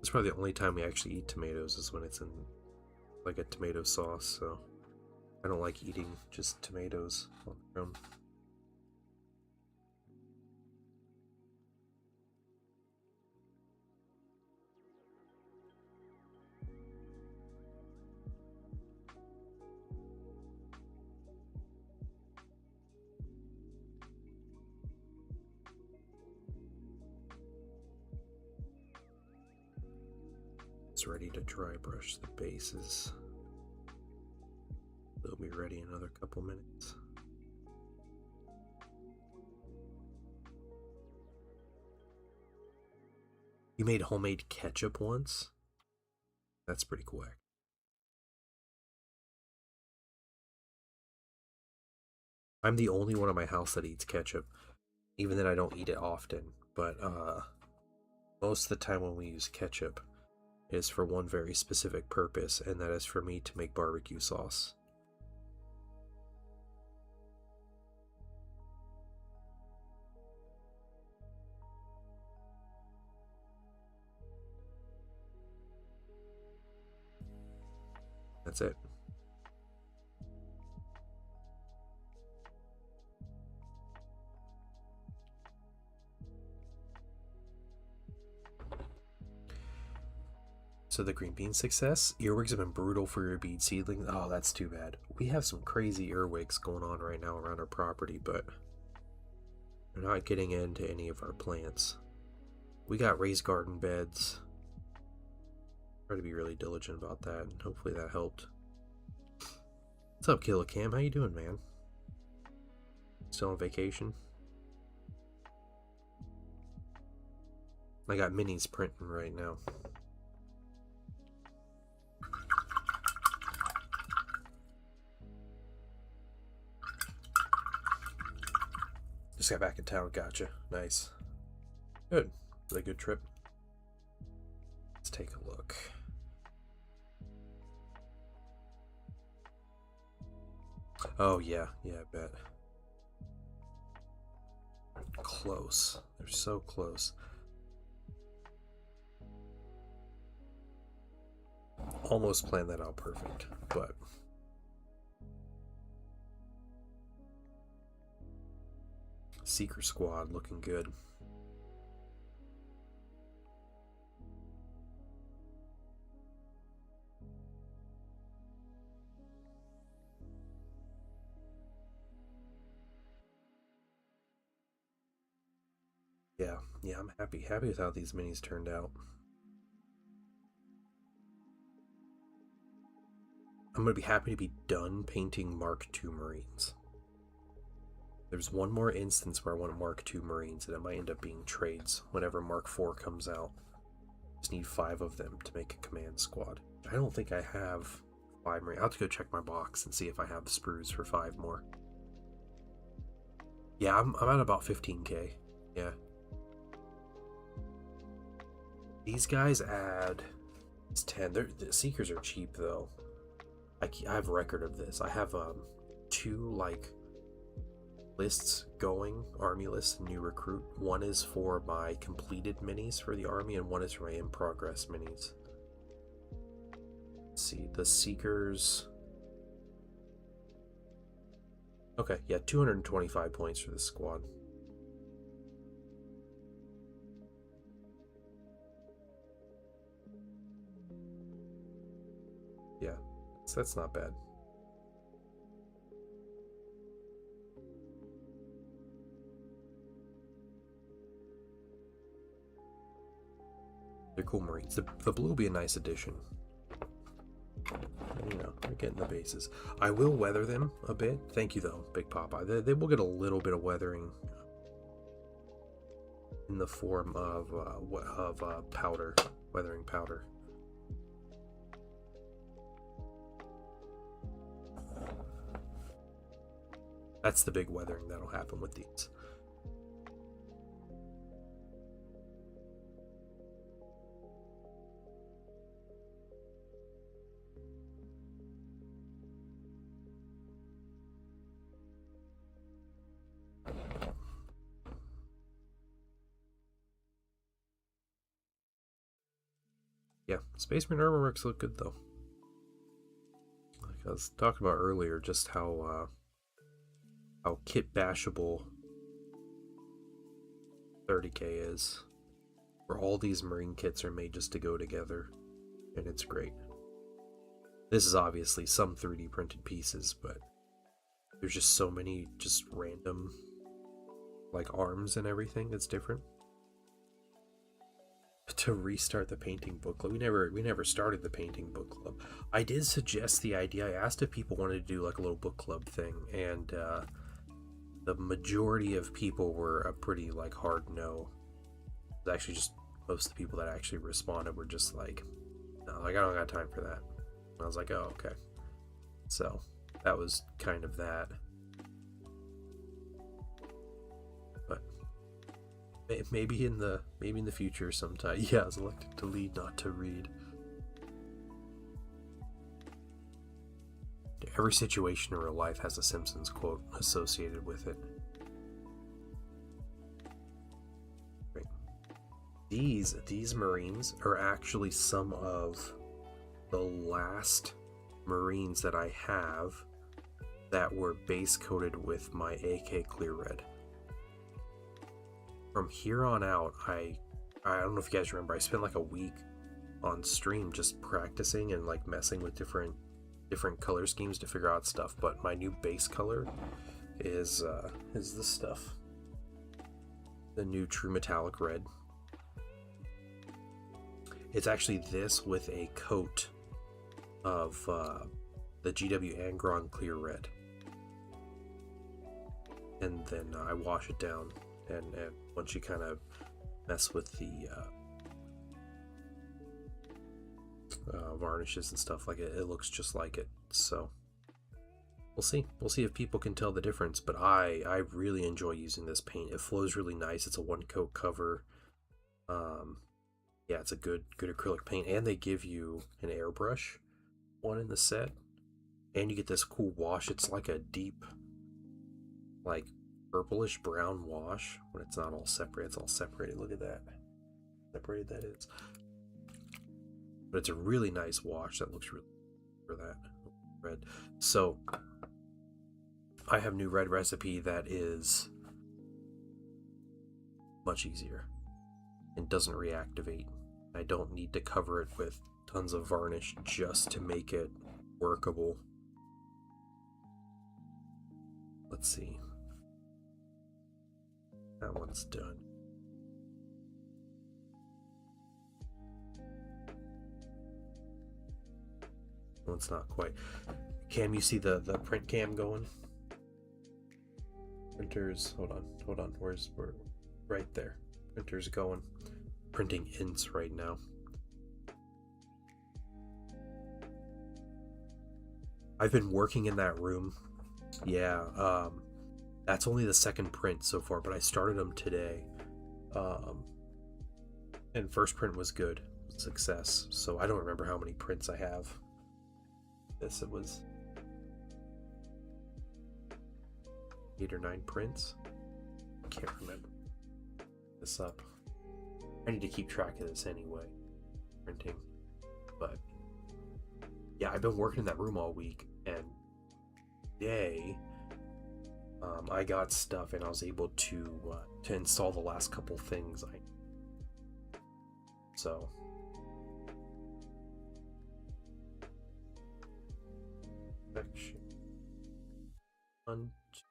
It's probably the only time we actually eat tomatoes is when it's in like a tomato sauce, so I don't like eating just tomatoes on their own. It's ready to dry brush the bases. They'll be ready in another couple minutes. You made homemade ketchup once? That's pretty quick. I'm the only one in my house that eats ketchup, even that I don't eat it often. But most of the time when we use ketchup is for one very specific purpose, and that is for me to make barbecue sauce. That's it. So the green bean success? Earwigs have been brutal for your bead seedling. Oh, that's too bad. We have some crazy earwigs going on right now around our property, but they're not getting into any of our plants. We got raised garden beds. Try to be really diligent about that, and hopefully that helped. What's up, Killicam? How you doing, man? Still on vacation? I got minis printing right now. Just got back in town. Gotcha. Nice. Good. Really good trip. Let's take a look. Oh, yeah. Yeah, I bet. Close. They're so close. Almost planned that out perfect, but... Seeker Squad looking good. Yeah, I'm happy with how these minis turned out. I'm gonna be happy to be done painting Mark II Marines. There's one more instance where I want Mark II Marines, and it might end up being trades whenever Mark IV comes out. Just need 5 of them to make a command squad. I don't think I have 5 Marines. I'll have to go check my box and see if I have the sprues for 5 more. Yeah, I'm at about 15k. Yeah. These guys add 10. The Seekers are cheap though. I have a record of this. I have 2 like lists going, army lists, new recruit. One is for my completed minis for the army, and one is for my in progress minis. Let's see, the Seekers. Okay, yeah, 225 points for this squad. Yeah, so that's not bad. They're cool Marines. The blue will be a nice addition. You know, they're getting the bases. I will weather them a bit. Thank you, though, Big Papa. They will get a little bit of weathering in the form of powder, weathering powder. That's the big weathering that'll happen with these. Yeah, Space Marine armor works look good though. I was talking about earlier just how kit bashable 30K is, where all these Marine kits are made just to go together, and it's great. This is obviously some 3D printed pieces, but there's just so many just random like arms and everything that's different. To restart the painting book club, we never started the painting book club. I did suggest the idea. I asked if people wanted to do like a little book club thing, and the majority of people were a pretty like hard no. It was actually just most of the people that actually responded were just like, no, like I don't got time for that. And I was like, oh, okay. So that was kind of that. But maybe in the future sometime. Yeah, I was elected to lead, not to read. Every situation in real life has a Simpsons quote associated with it. Right. These Marines are actually some of the last Marines that I have that were base coated with my AK Clear Red. From here on out, I don't know if you guys remember, I spent like a week on stream just practicing and like messing with different color schemes to figure out stuff, but my new base color is this stuff. The new True Metallic Red. It's actually this with a coat of the GW Angron Clear Red. And then I wash it down, and once you kind of mess with the varnishes and stuff like it looks just like it. So we'll see if people can tell the difference, but I really enjoy using this paint. It flows really nice. It's a one coat cover. Yeah, it's a good acrylic paint, and they give you an airbrush one in the set, and you get this cool wash. It's like a deep like purplish brown wash when it's not all separate. It's all separated. Look at that, separated that is. But it's a really nice wash that looks really good for that red. So I have new red recipe that is much easier and doesn't reactivate. I don't need to cover it with tons of varnish just to make it workable. Let's see. That one's done. Well, it's not quite. Cam, you see the print cam going? Printers, hold on. Where's right there? Printer's going. Printing ints right now. I've been working in that room. Yeah, that's only the second print so far, but I started them today. And first print was good, success. So I don't remember how many prints I have. This it was 8 or 9 prints. I can't remember this up. I need to keep track of this anyway. Printing, but yeah, I've been working in that room all week, and yay, I got stuff, and I was able to install the last couple things. So. Section 1, 2,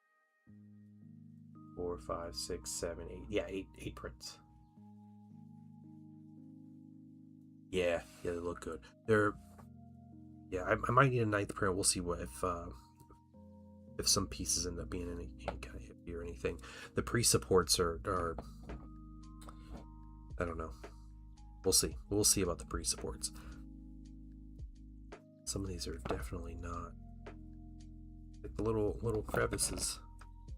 4, 5, 6, 7, 8. Yeah, 8 prints. Yeah, they look good. Yeah, I might need a 9th print. We'll see what if some pieces end up being any kind of hippie or anything. The pre-supports are I don't know. We'll see. We'll see about the pre-supports. Some of these are definitely not. Like the little crevices.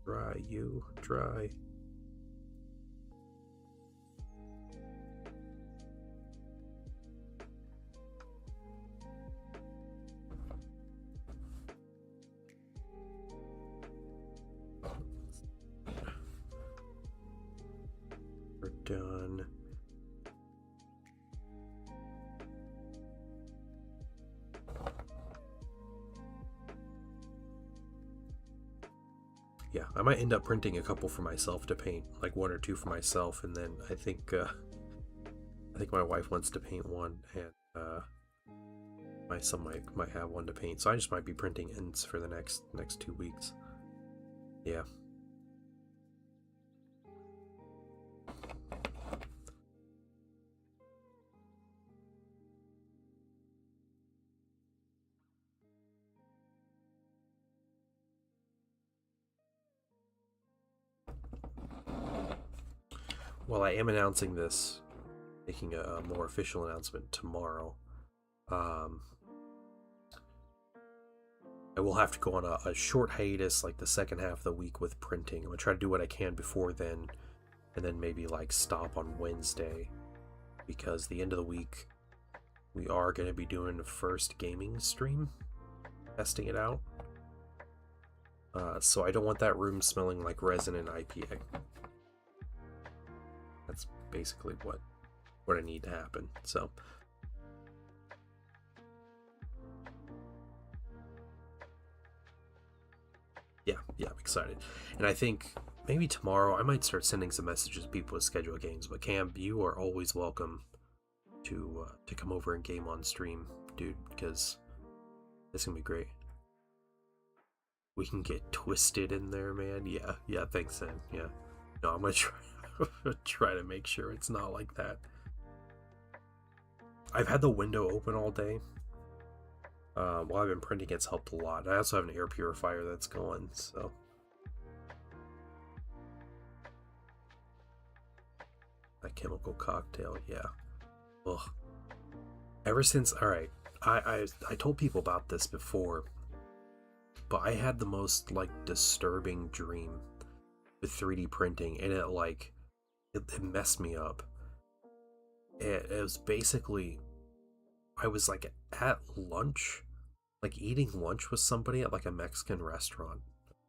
Dry, dry. We're done. yeah, I might end up printing a couple for myself to paint, like one or two for myself, and then I think my wife wants to paint one, and my son might have one to paint. So I just might be printing ends for the next 2 weeks. Yeah. Well, I am announcing this, making a more official announcement tomorrow. I will have to go on a short hiatus, like the second half of the week with printing. I'm gonna try to do what I can before then, and then maybe like stop on Wednesday, because the end of the week we are going to be doing the first gaming stream, testing it out. So I don't want that room smelling like resin and IPA. That's basically what I need to happen. So yeah, I'm excited. And I think maybe tomorrow I might start sending some messages to people to schedule games. But Cam, you are always welcome to come over and game on stream, dude, because it's gonna be great. We can get twisted in there, man. Yeah, thanks, man. Yeah. No, I'm gonna try to make sure it's not like that. I've had the window open all day. While I've been printing, it's helped a lot. I also have an air purifier that's going, so. That chemical cocktail, yeah. Ugh. Ever since, alright, I told people about this before, but I had the most, like, disturbing dream with 3D printing, and it messed me up. It was basically, I was, like, at lunch, like, eating lunch with somebody at, like, a Mexican restaurant,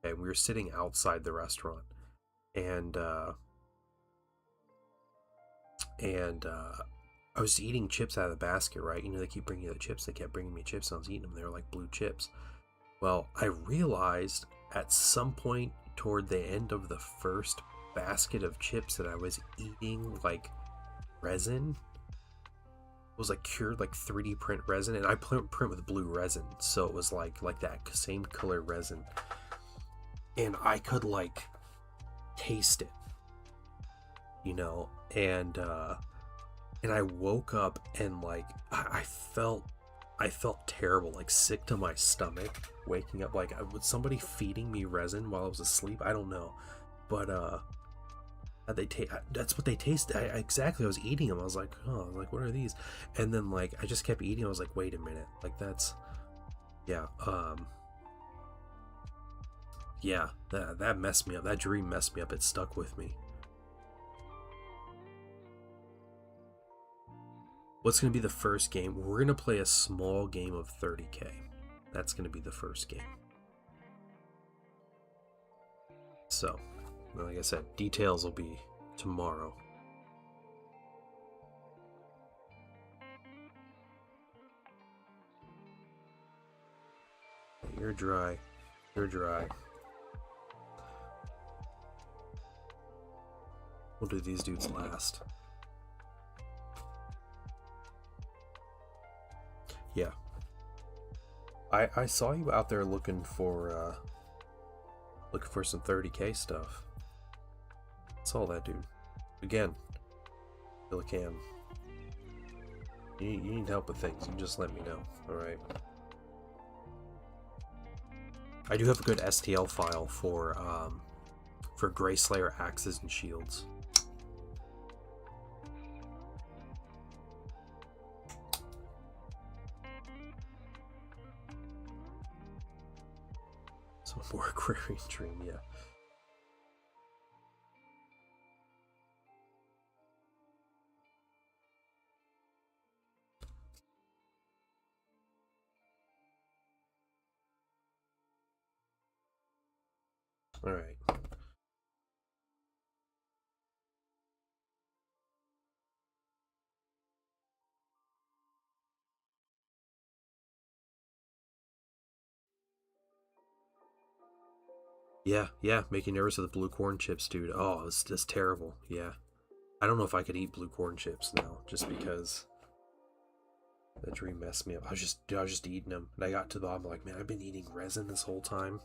and we were sitting outside the restaurant, and I was eating chips out of the basket, right? You know, they keep bringing you the chips. They kept bringing me chips, and I was eating them. They were like blue chips. Well, I realized at some point toward the end of the first basket of chips that I was eating like resin. It was like cured like 3D print resin, and I print with blue resin, so it was like that same color resin, and I could like taste it, you know, and I woke up and like I felt terrible, like sick to my stomach, waking up. Like, was somebody feeding me resin while I was asleep? I don't know, but that's what they taste. Exactly, I was eating them. I was like, oh, like, what are these? And then like I just kept eating. I was like, wait a minute, like that's, yeah, yeah, that messed me up. That dream messed me up. It stuck with me. What's going to be the first game? We're going to play a small game of 30k. That's going to be the first game. So, like I said, details will be tomorrow. You're dry. You're dry. We'll do these dudes last. Yeah. I saw you out there looking for some 30k stuff. Saw that, dude. Again, Billicam. You need help with things, you just let me know, alright? I do have a good STL file for Greyslayer axes and shields. So more Aquarian Dream, yeah. All right. Yeah, yeah, making nervous with the blue corn chips, dude. Oh, it's just terrible. Yeah. I don't know if I could eat blue corn chips now, just because that dream messed me up. I was just eating them, and I got to the bottom, like, man, I've been eating resin this whole time.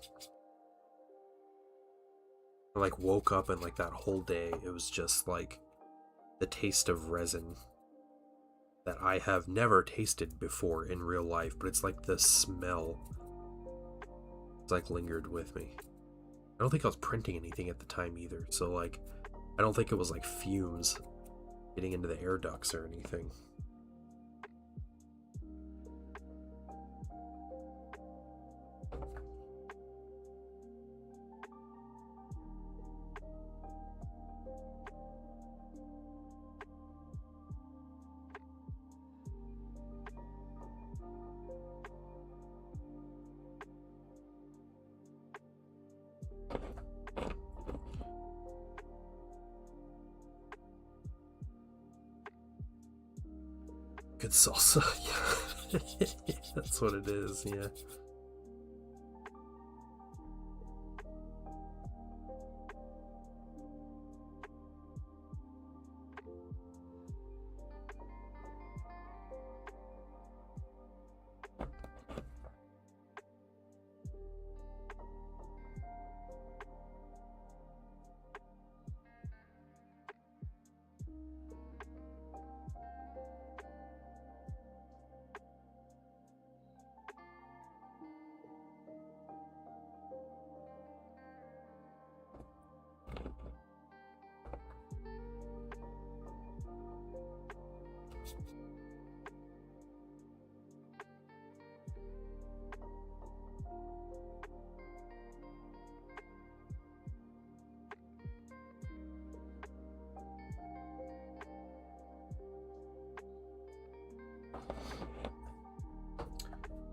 I like woke up and like that whole day, it was just like the taste of resin that I have never tasted before in real life, but it's like the smell. It's like lingered with me. I don't think I was printing anything at the time either, so like, I don't think it was like fumes getting into the air ducts or anything. Good salsa, yeah. That's what it is, yeah.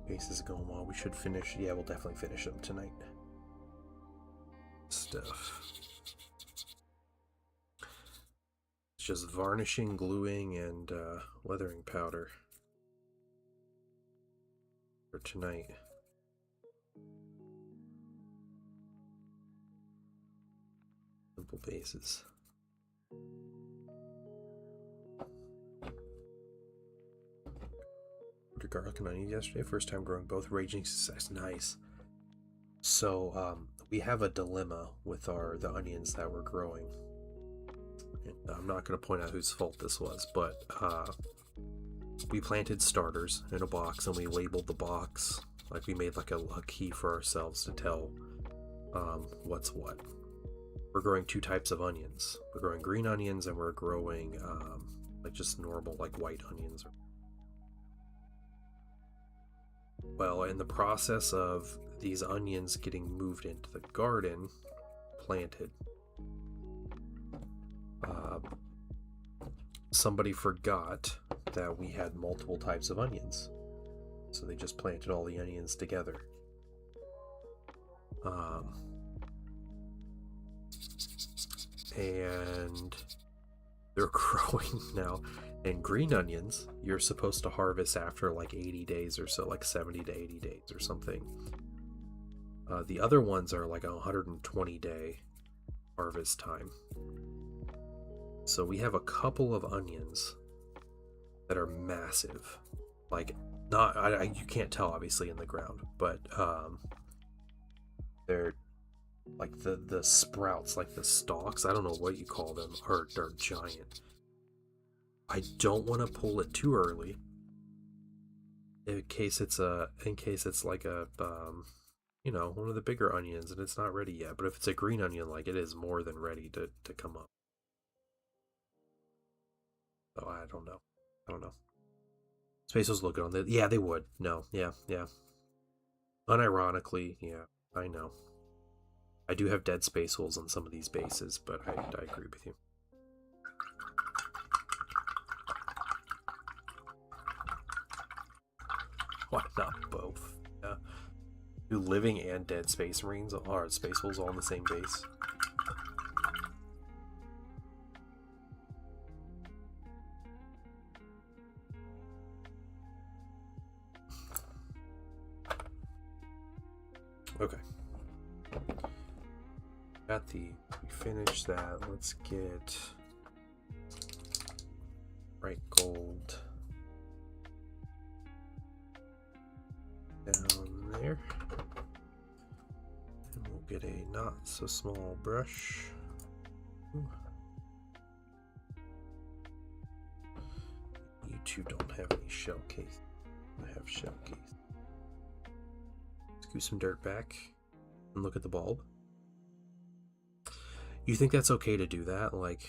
Pace is going well. We should finish. Yeah, we'll definitely finish them tonight. Stuff. It's just varnishing, gluing, and weathering powder for tonight. Simple bases. Garlic and onion yesterday. First time growing both. Raging success. Nice. So we have a dilemma with the onions that we're growing. And I'm not going to point out whose fault this was, but we planted starters in a box and we labeled the box. Like we made like a key for ourselves to tell what's what. We're growing two types of onions. We're growing green onions and we're growing like just normal like white onions. Well, in the process of these onions getting moved into the garden, planted, somebody forgot that we had multiple types of onions. So they just planted all the onions together. And they're growing now. And green onions, you're supposed to harvest after like 80 days or so, like 70 to 80 days or something. The other ones are like a 120-day harvest time. So we have a couple of onions that are massive. Like, you can't tell obviously in the ground, but they're like the sprouts, like the stalks, I don't know what you call them, are giant. I don't want to pull it too early in case it's like a one of the bigger onions and it's not ready yet. But if it's a green onion, like it is more than ready to come up. So I don't know. Spaces look good on the, yeah, they would. No, yeah. Unironically, yeah, I know. I do have dead space holes on some of these bases, but I agree with you. Why not both? Yeah. Do living and dead space marines or space holes all on the same base? Okay. We finished that. Let's get bright gold down there. And we'll get a not so small brush. Ooh. You two don't have any shell case. I have shell case. Scoop some dirt back and look at the bulb. You think that's okay to do that? Like,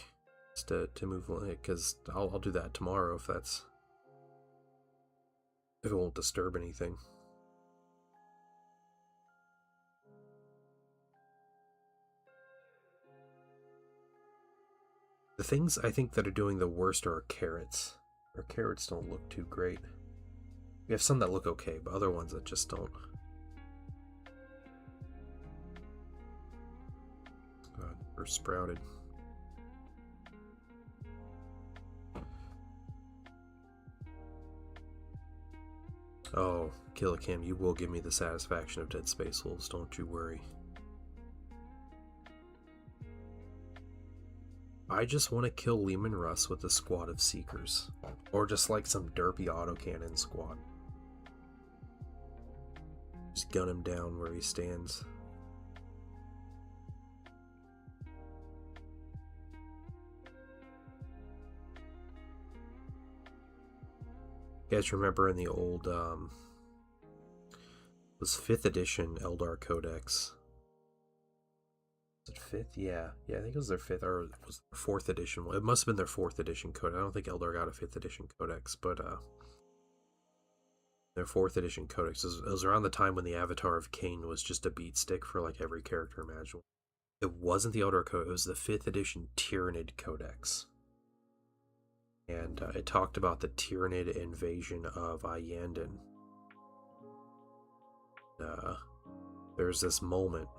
just to move it? Because I'll do that tomorrow if it won't disturb anything. The things I think that are doing the worst are carrots. Our carrots don't look too great. We have some that look okay, but other ones that just don't. God, we're sprouted. Oh, Killicam, you will give me the satisfaction of Dead Space Wolves, don't you worry. I just want to kill Leman Russ with a squad of Seekers. Or just like some derpy autocannon squad. Just gun him down where he stands. You guys remember in the old, was 5th edition Eldar Codex? Was it 5th? Yeah, I think it was their 5th, or it was their 4th edition. It must have been their 4th edition codex. I don't think Eldar got a 5th edition codex, but their 4th edition codex. It was around the time when the Avatar of Cain was just a beat stick for like every character imaginable. It wasn't the Eldar Codex, it was the 5th edition Tyranid Codex. And it talked about the Tyranid invasion of Iyanden. There's this moment,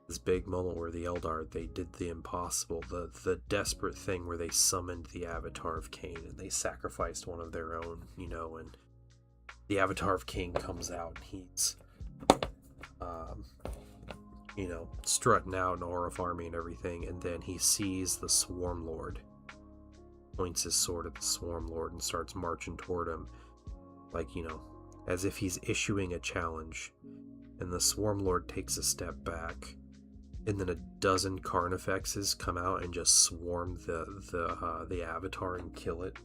this big moment where the Eldar, they did the impossible, the desperate thing where they summoned the Avatar of Cain and they sacrificed one of their own, and the Avatar of Cain comes out and he's, strutting out an Orif army and everything, and then he sees the Swarm Lord, points his sword at the Swarm Lord and starts marching toward him, like, as if he's issuing a challenge, and the Swarm Lord takes a step back, and then a dozen Carnifexes come out and just swarm the Avatar and kill it.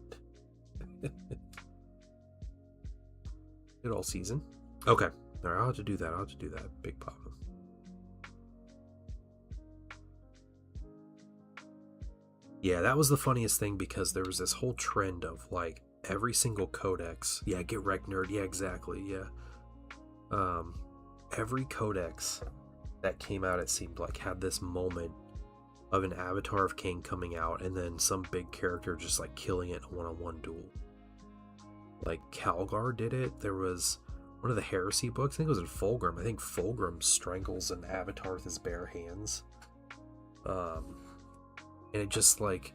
Good all season. Okay, alright, I'll have to do that. Big Papa. Yeah, that was the funniest thing, because there was this whole trend of like every single codex. Yeah, get wrecked, nerd. Yeah, exactly. Yeah. Every codex that came out, it seemed like, had this moment of an Avatar of Cain coming out and then some big character just like killing it in a one-on-one duel. Like Calgar did it. There was one of the Heresy books, I think it was in Fulgrim. I think Fulgrim strangles an Avatar with his bare hands. And it just like,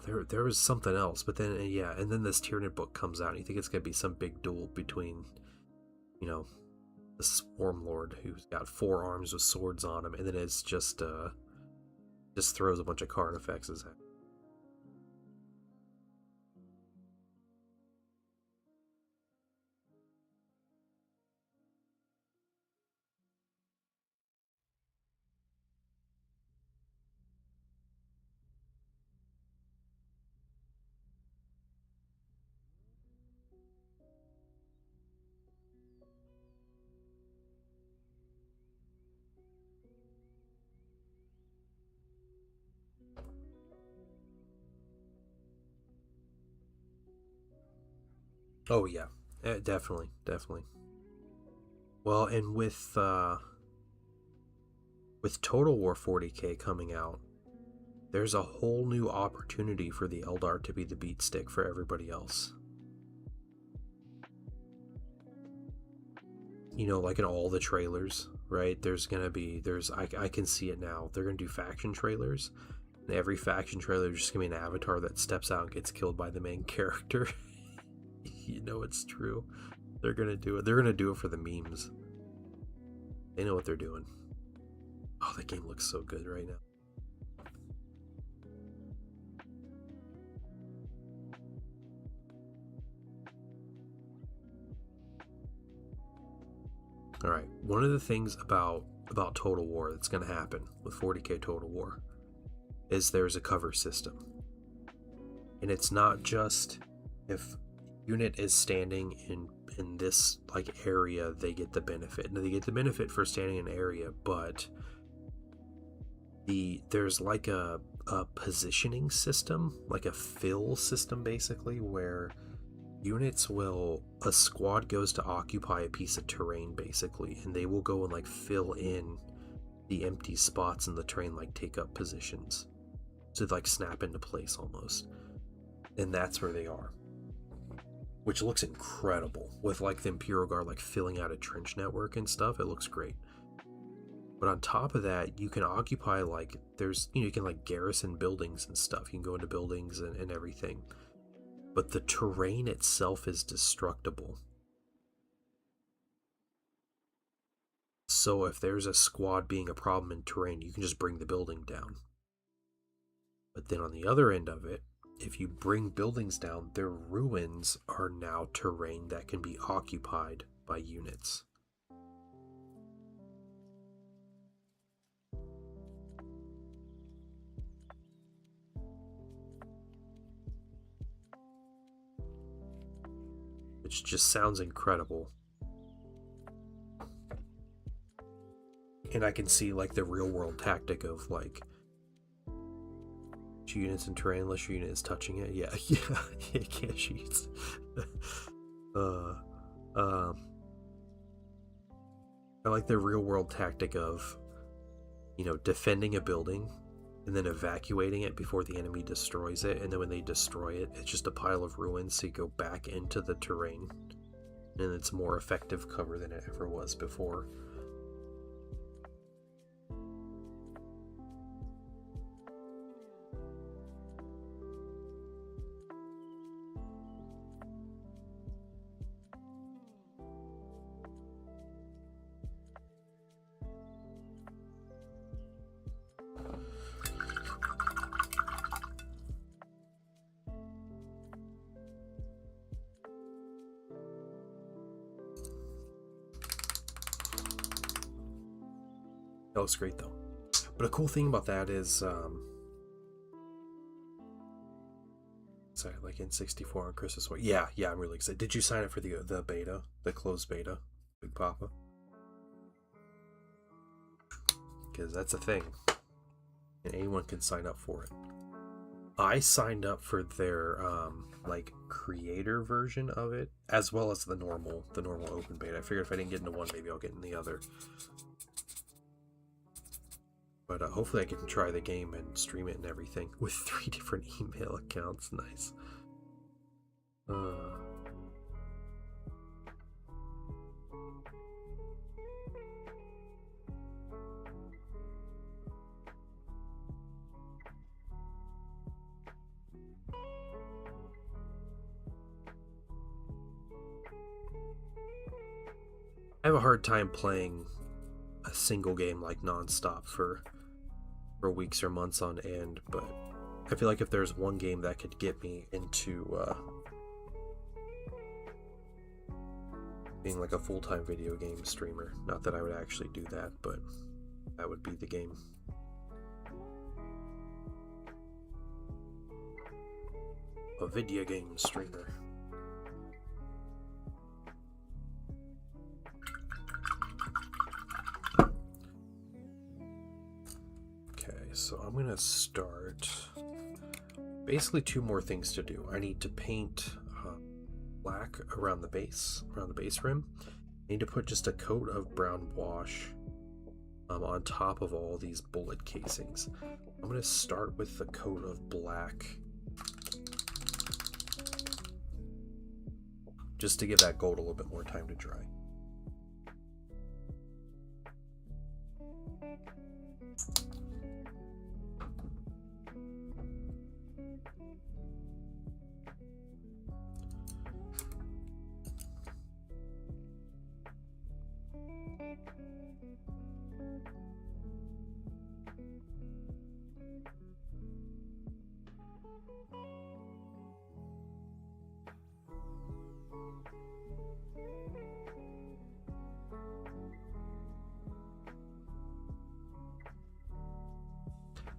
there was something else. But then, yeah, and then this Tyranid book comes out, and you think it's gonna be some big duel between, the Swarm Lord, who's got 4 arms with swords on him, and then it's just throws a bunch of Carnifexes at him. Oh yeah, definitely. Well, and with Total War 40k coming out, there's a whole new opportunity for the Eldar to be the beat stick for everybody else. Like in all the trailers, right? I can see it now. They're gonna do faction trailers, and every faction trailer is just gonna be an avatar that steps out and gets killed by the main character. It's true. They're gonna do it. They're gonna do it for the memes. They know what they're doing. Oh, the game looks so good right now. All right, one of the things about Total War that's going to happen with 40K Total War is there's a cover system. And it's not just if unit is standing in this like area, they get the benefit. Now, they get the benefit for standing in an area, but there's like a positioning system, like a fill system basically, where a squad goes to occupy a piece of terrain basically, and they will go and like fill in the empty spots in the terrain, like take up positions to like snap into place almost. And that's where they are, which looks incredible with like the Imperial Guard like filling out a trench network and stuff. It looks great. But on top of that, you can occupy like you can like garrison buildings and stuff. You can go into buildings and everything. But the terrain itself is destructible. So if there's a squad being a problem in terrain, you can just bring the building down. But then on the other end of it, if you bring buildings down, their ruins are now terrain that can be occupied by units. Which just sounds incredible. And I can see like the real world tactic of like units in terrain unless your unit is touching it. Yeah, you can't shoot. I like the real world tactic of, defending a building and then evacuating it before the enemy destroys it, and then when they destroy it, it's just a pile of ruins, so you go back into the terrain and it's more effective cover than it ever was before. That looks great though. But a cool thing about that is, sorry, like N64 on Christmas. Yeah, I'm really excited. Did you sign up for the beta, the closed beta, Big Papa? Because that's a thing, and anyone can sign up for it. I signed up for their like creator version of it, as well as the normal open beta. I figured if I didn't get into one, maybe I'll get in the other. But hopefully I can try the game and stream it and everything with 3 different email accounts. Nice. I have a hard time playing a single game like non-stop for weeks or months on end, but I feel like if there's one game that could get me into being like a full-time video game streamer, not that I would actually do that, but that would be the game. A video game streamer. So I'm gonna start basically 2 more things to do. I need to paint black around the base rim. I need to put just a coat of brown wash on top of all these bullet casings. I'm gonna start with the coat of black just to give that gold a little bit more time to dry.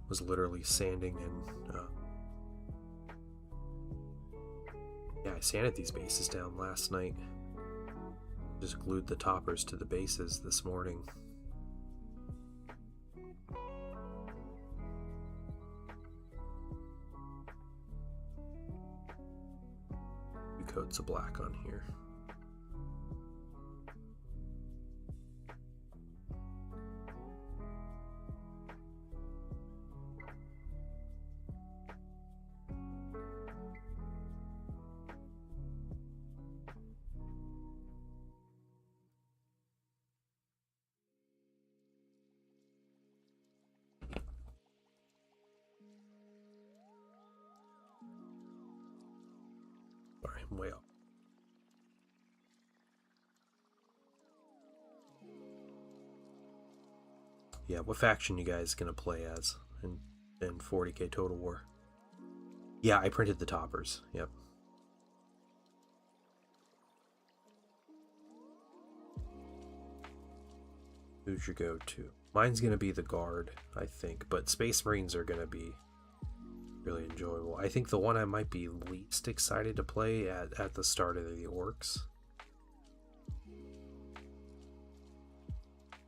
Was literally sanding and yeah, I sanded these bases down last night. Just glued the toppers to the bases this morning. Two coats of black on here. Sorry, I'm way up. Yeah, what faction you guys gonna play as in 40k Total War? Yeah, I printed the toppers. Yep. Who's your go-to? Mine's gonna be the Guard, I think, but Space Marines are gonna be really enjoyable. I think the one I might be least excited to play at the start of the Orcs.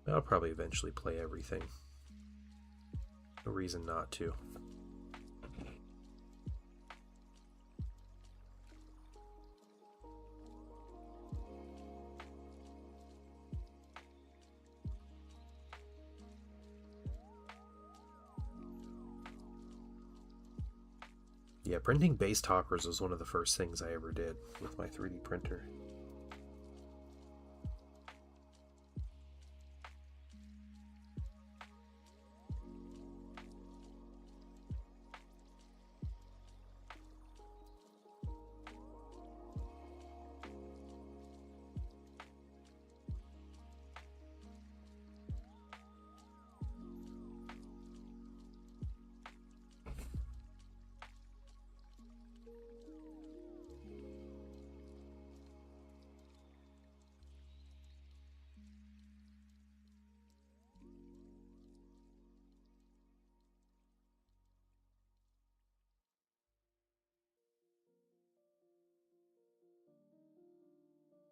I'll probably eventually play everything. No reason not to. Yeah, printing base toppers was one of the first things I ever did with my 3D printer.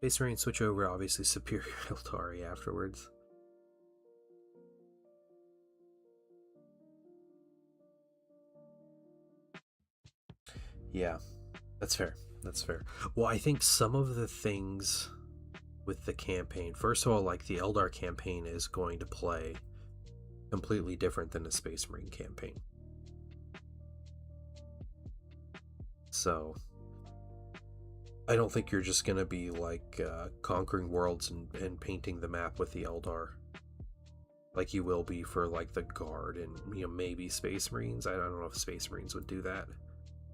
Space Marine switch over, obviously superior Eldari afterwards. Yeah, that's fair. That's fair. Well, I think some of the things with the campaign, first of all, like the Eldar campaign is going to play completely different than the Space Marine campaign. So I don't think you're just going to be like conquering worlds and painting the map with the Eldar like you will be for like the Guard and, you know, maybe Space Marines. I don't know if Space Marines would do that.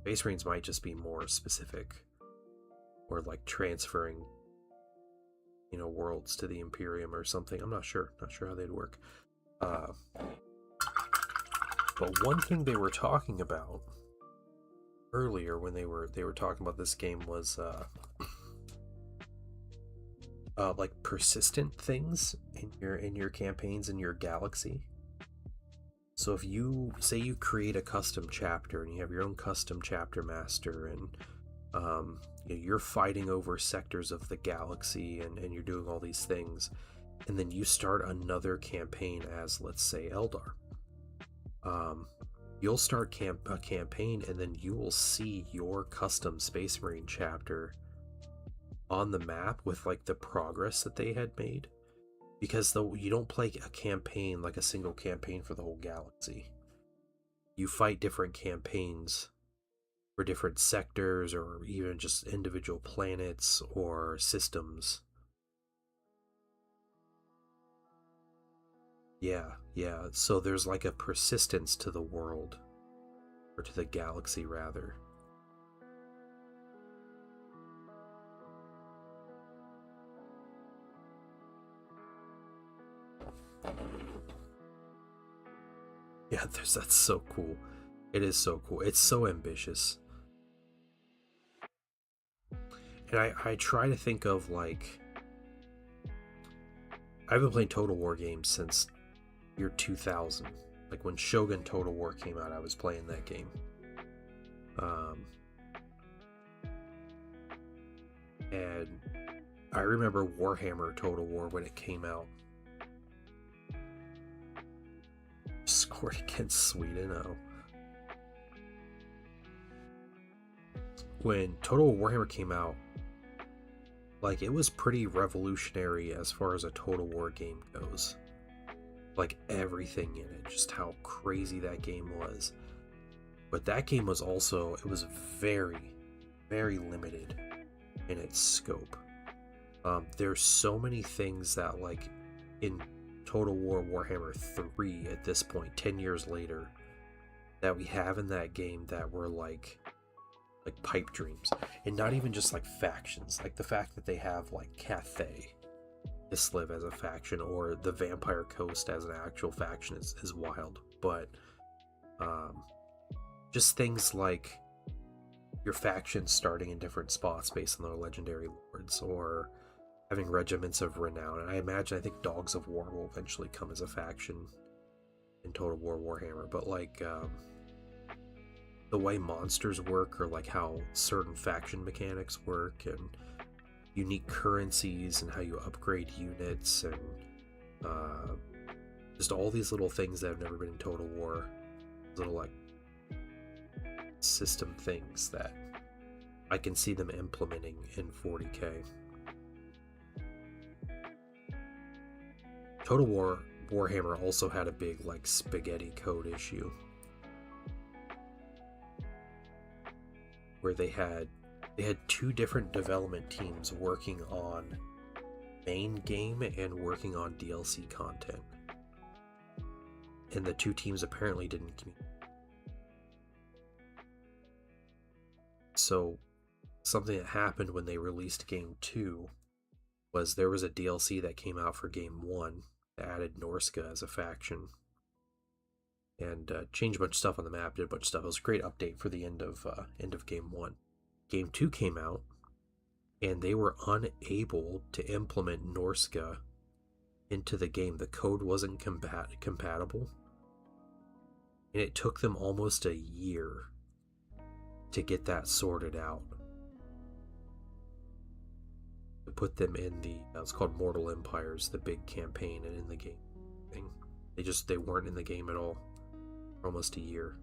Space Marines might just be more specific, or like transferring, you know, worlds to the Imperium or something. I'm not sure how they'd work. But one thing they were talking about earlier when they were talking about this game was like persistent things in your campaigns in your galaxy. So if you say you create a custom chapter and you have your own custom chapter master, and you know, you're fighting over sectors of the galaxy and you're doing all these things, and then you start another campaign as, let's say, Eldar. You'll start a campaign and then you will see your custom Space Marine chapter on the map with like the progress that they had made, because though you don't play a campaign like a single campaign for the whole galaxy. You fight different campaigns for different sectors or even just individual planets or systems. Yeah, so there's like a persistence to the world, or to the galaxy rather. Yeah, that's so cool. It is so cool. It's so ambitious. And I try to think of, like, I've been playing Total War games since year 2000. Like when Shogun Total War came out, I was playing that game. And I remember Warhammer Total War when it came out. Scored against Sweden. Oh. When Total War Warhammer came out, like, it was pretty revolutionary as far as a Total War game goes. Like, everything in it, just how crazy that game was. But that game was also, it was very, very limited in its scope. There's so many things that, like, in Total War Warhammer 3 at this point, 10 years later, that we have in that game that were like pipe dreams. And not even just like factions, like the fact that they have like Cathay Islev as a faction, or the Vampire Coast as an actual faction is wild. But just things like your factions starting in different spots based on their legendary lords, or having regiments of renown. And I think Dogs of War will eventually come as a faction in Total War Warhammer. But like the way monsters work, or like how certain faction mechanics work, and unique currencies, and how you upgrade units, and just all these little things that have never been in Total War, little like system things that I can see them implementing in 40k. Total War Warhammer also had a big like spaghetti code issue, where they had two different development teams working on main game and working on DLC content, and the two teams apparently didn't communicate. So something that happened when they released Game 2 was there was a DLC that came out for Game 1 that added Norska as a faction, and changed a bunch of stuff on the map, did a bunch of stuff. It was a great update for the end of Game 1. Game 2 came out, and they were unable to implement Norska into the game. The code wasn't compatible, and it took them almost a year to get that sorted out, to put them in it's called Mortal Empires, the big campaign, and in the game thing. They weren't in the game at all for almost a year.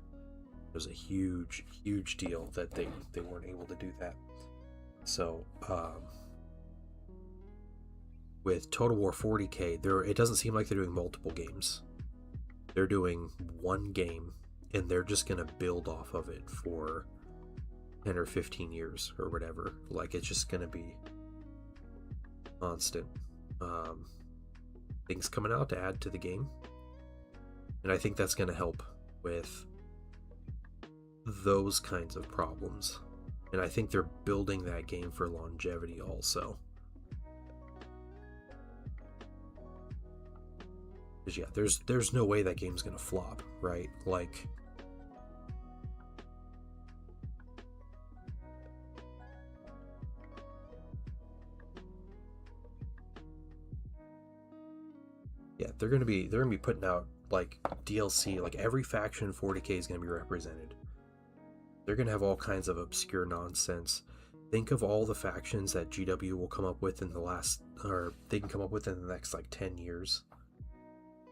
It was a huge deal that they weren't able to do that. So with Total War 40k, it doesn't seem like they're doing multiple games. They're doing one game, and they're just gonna build off of it for 10 or 15 years or whatever. Like, it's just gonna be constant things coming out to add to the game, and I think that's gonna help with those kinds of problems. And I think they're building that game for longevity also. Because yeah, there's no way that game's gonna flop, right? Like, yeah, they're gonna be putting out like DLC, like every faction in 40k is gonna be represented. They're gonna have all kinds of obscure nonsense. Think of all the factions that GW will come up with in they can come up with in the next like 10 years.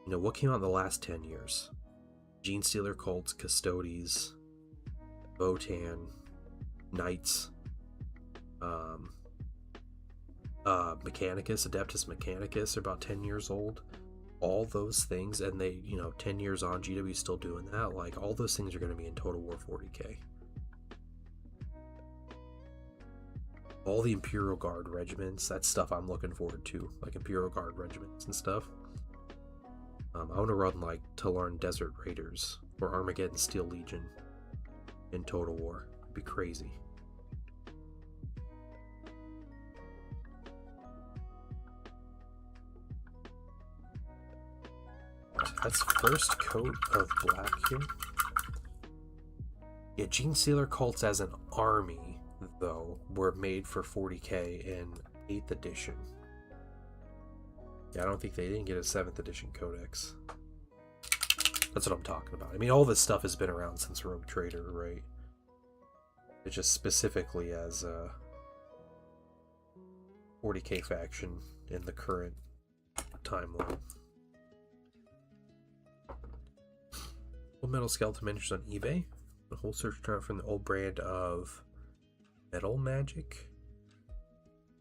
You know, what came out in the last 10 years? Genestealer cults, Custodes, Votann, Knights, Mechanicus, Adeptus Mechanicus are about 10 years old. All those things, and 10 years on, GW is still doing that. Like, all those things are going to be in Total War 40k. All the Imperial Guard regiments, that's stuff I'm looking forward to, like Imperial Guard regiments and stuff. I want to run like Talarn Desert Raiders or Armageddon Steel Legion in Total War. It'd be crazy. That's first coat of black here. Yeah, Genestealer cults as an army, though, were made for 40k in 8th edition. Yeah, I don't think they didn't get a 7th edition codex. That's what I'm talking about. I mean, all this stuff has been around since Rogue Trader, right? It's just specifically as a 40k faction in the current timeline. Full Metal Skeleton miniatures on eBay. The whole search term from the old brand of Metal Magic.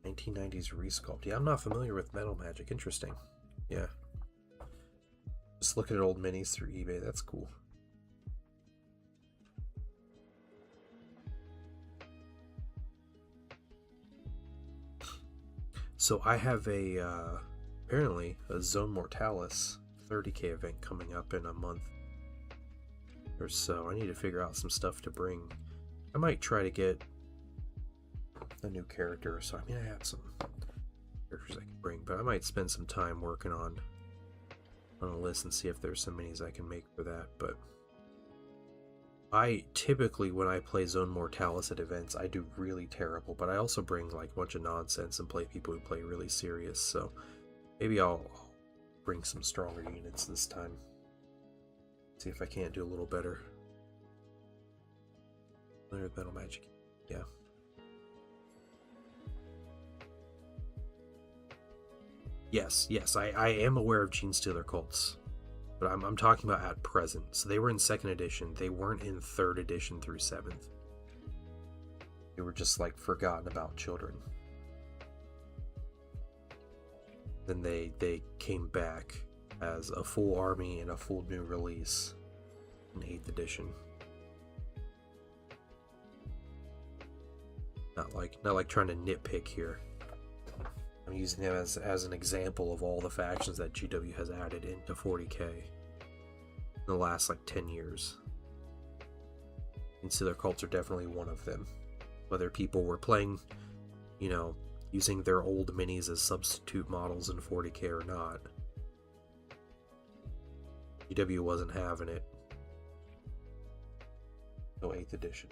1990s resculpt. Yeah, I'm not familiar with Metal Magic. Interesting. Yeah. Just looking at old minis through eBay. That's cool. So I have apparently a Zone Mortalis 30k event coming up in a month or so. I need to figure out some stuff to bring. I might try to get a new character. So I mean, I have some characters I can bring, but I might spend some time working on a list and see if there's some minis I can make for that. But I typically, when I play Zone Mortalis at events, I do really terrible, but I also bring like a bunch of nonsense and play people who play really serious, so maybe I'll bring some stronger units this time. See if I can't do a little better. There's Metal Magic. Yeah. Yes, I am aware of Genestealer cults. But I'm talking about at present. So they were in 2nd edition. They weren't in 3rd edition through 7th. They were just like forgotten about children. Then they came back as a full army and a full new release in 8th edition. Not like trying to nitpick here. I'm using them as an example of all the factions that GW has added into 40k in the last like 10 years. Genestealer cults are definitely one of them. Whether people were playing, you know, using their old minis as substitute models in 40k or not, GW wasn't having it. No 8th edition.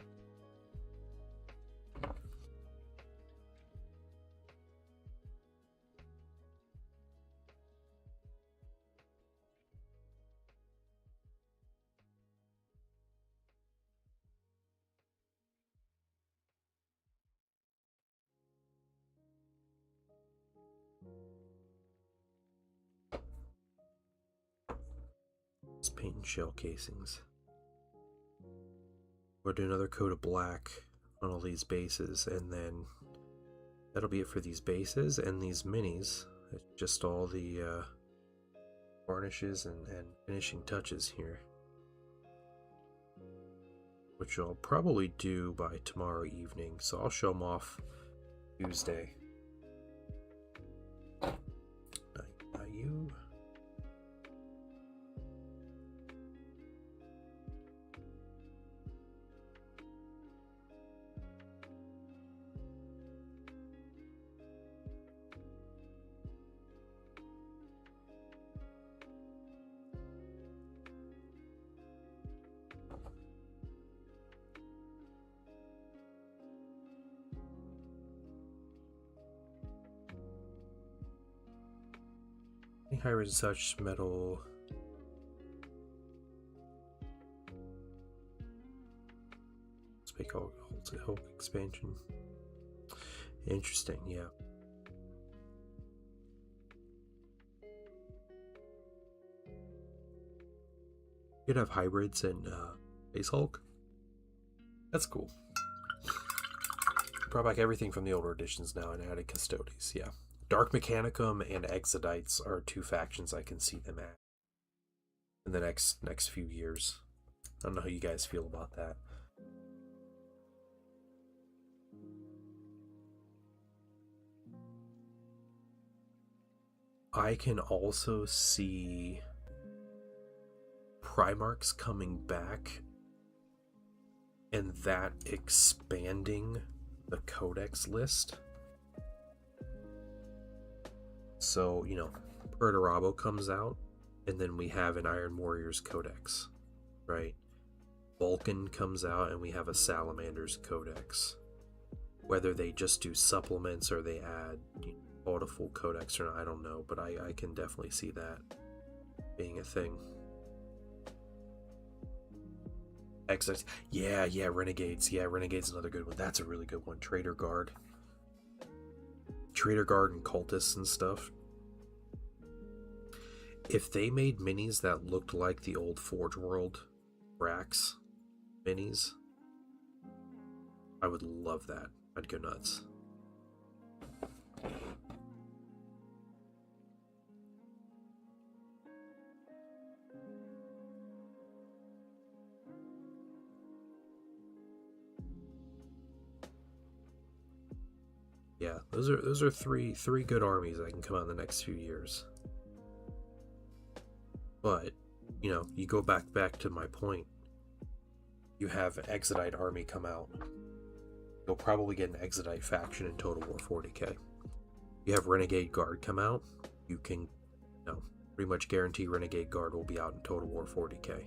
Just painting shell casings. We'll do another coat of black on all these bases, and then that'll be it for these bases and these minis. It's just all the varnishes and finishing touches here, which I'll probably do by tomorrow evening, so I'll show them off Tuesday. Not you. High res such metal. Let's make Hulk expansion. Interesting, yeah. You could have hybrids and base Hulk. That's cool. Brought back everything from the older editions now and added Custodes, yeah. Dark Mechanicum and Exodites are two factions I can see them at in the next few years. I don't know how you guys feel about that. I can also see Primarchs coming back and that expanding the codex list. So, you know, Perturabo comes out, and then we have an Iron Warriors Codex, right? Vulcan comes out and we have a Salamander's Codex. Whether they just do supplements or they add a full codex or not, I don't know, but I can definitely see that being a thing. Exits. Yeah, Renegades. Yeah, Renegade's another good one. That's a really good one. Traitor Guard. Traitor Guard and Cultists and stuff. If they made minis that looked like the old Forge World Brax minis, I would love that. I'd go nuts. Yeah, those are three good armies that can come out in the next few years. But, you know, you go back to my point. You have an Exodite army come out. You'll probably get an Exodite faction in Total War 40k. You have Renegade Guard come out, you can, pretty much guarantee Renegade Guard will be out in Total War 40k.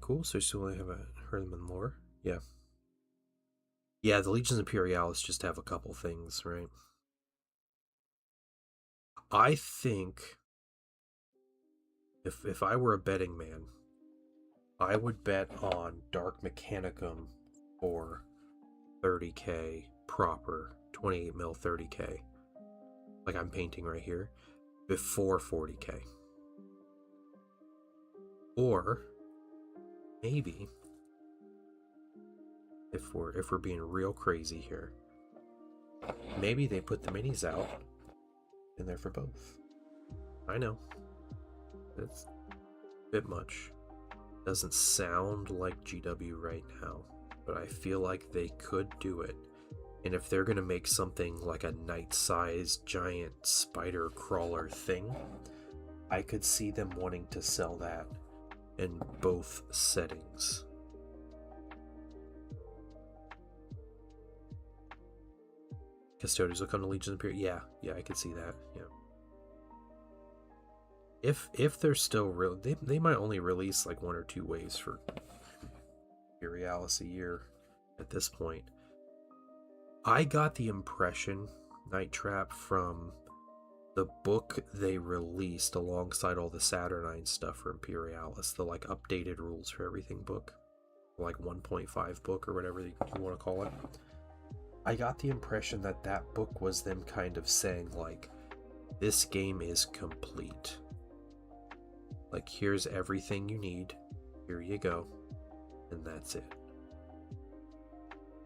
Cool, so still only have a Herman lore. Yeah. Yeah, the Legions Imperialis just have a couple things, right? I think if I were a betting man, I would bet on Dark Mechanicum for 30k proper, 28 mil 30k, like I'm painting right here, before 40k. Or maybe, if we're being real crazy here, maybe they put the minis out in there for both. I know it's a bit much. Doesn't sound like GW right now, but I feel like they could do it. And if they're gonna make something like a knight-sized giant spider crawler thing, I could see them wanting to sell that in both settings. Custodians look on the Legion of Imperial. Yeah, I could see that. Yeah. If they're still real, they might only release like 1 or 2 waves for Imperialis a year at this point. I got the impression, Night Trap, from the book they released alongside all the Saturnine stuff for Imperialis, the like updated rules for everything book, like 1.5 book or whatever you want to call it. I got the impression that that book was them kind of saying like, this game is complete. Like, here's everything you need, here you go, and that's it.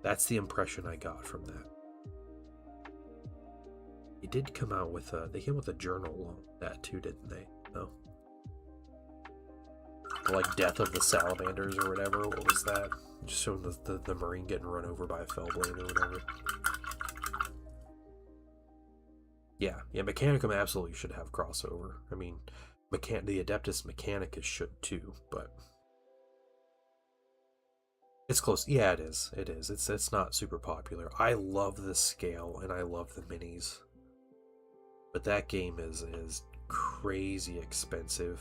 That's the impression I got from that. They did come out with they came with a journal along that too, didn't they? No. Like Death of the Salamanders or whatever. What was that? Just showing the Marine getting run over by a Fellblade or whatever. Yeah, Mechanicum absolutely should have crossover. I mean, the Adeptus Mechanicus should too, but it's close. Yeah, it is. It's not super popular. I love the scale and I love the minis. But that game is crazy expensive.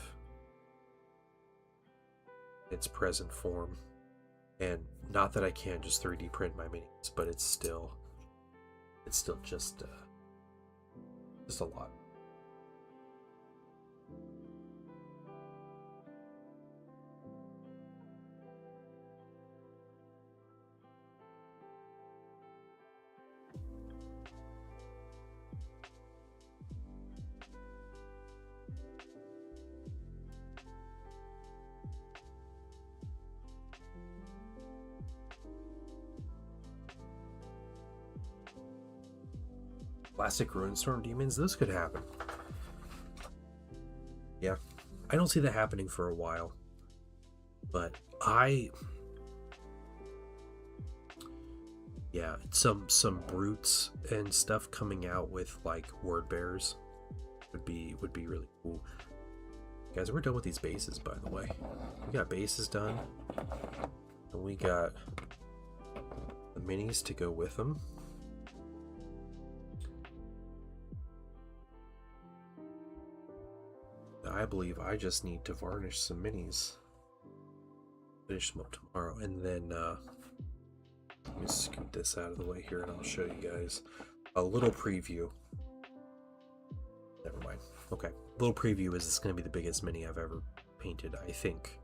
Its present form. And not that I can't just 3D print my minis, but it's still just a lot. Classic Ruinstorm Demons, those could happen. Yeah, I don't see that happening for a while, but some brutes and stuff coming out with like word bearers would be really cool. Guys, we're done with these bases, by the way. We got bases done. And we got the minis to go with them. I believe I just need to varnish some minis. Finish them up tomorrow. And then, let me scoot this out of the way here and I'll show you guys a little preview. Never mind. Okay. Little preview is this going to be the biggest mini I've ever painted, I think.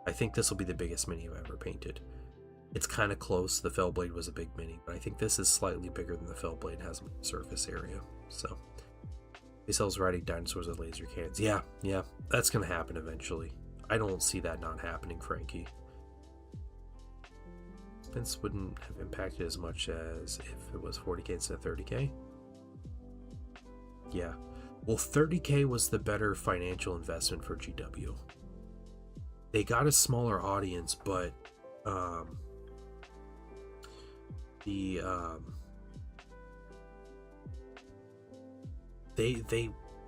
I think this will be the biggest mini I've ever painted. It's kind of close. The Fellblade was a big mini, but I think this is slightly bigger than the Fellblade has surface area. So, Basel's riding dinosaurs with laser cannons. Yeah, that's going to happen eventually. I don't see that not happening, Frankie. Expense wouldn't have impacted as much as if it was 40k instead of 30k. Yeah. Well, 30k was the better financial investment for GW. They got a smaller audience, but they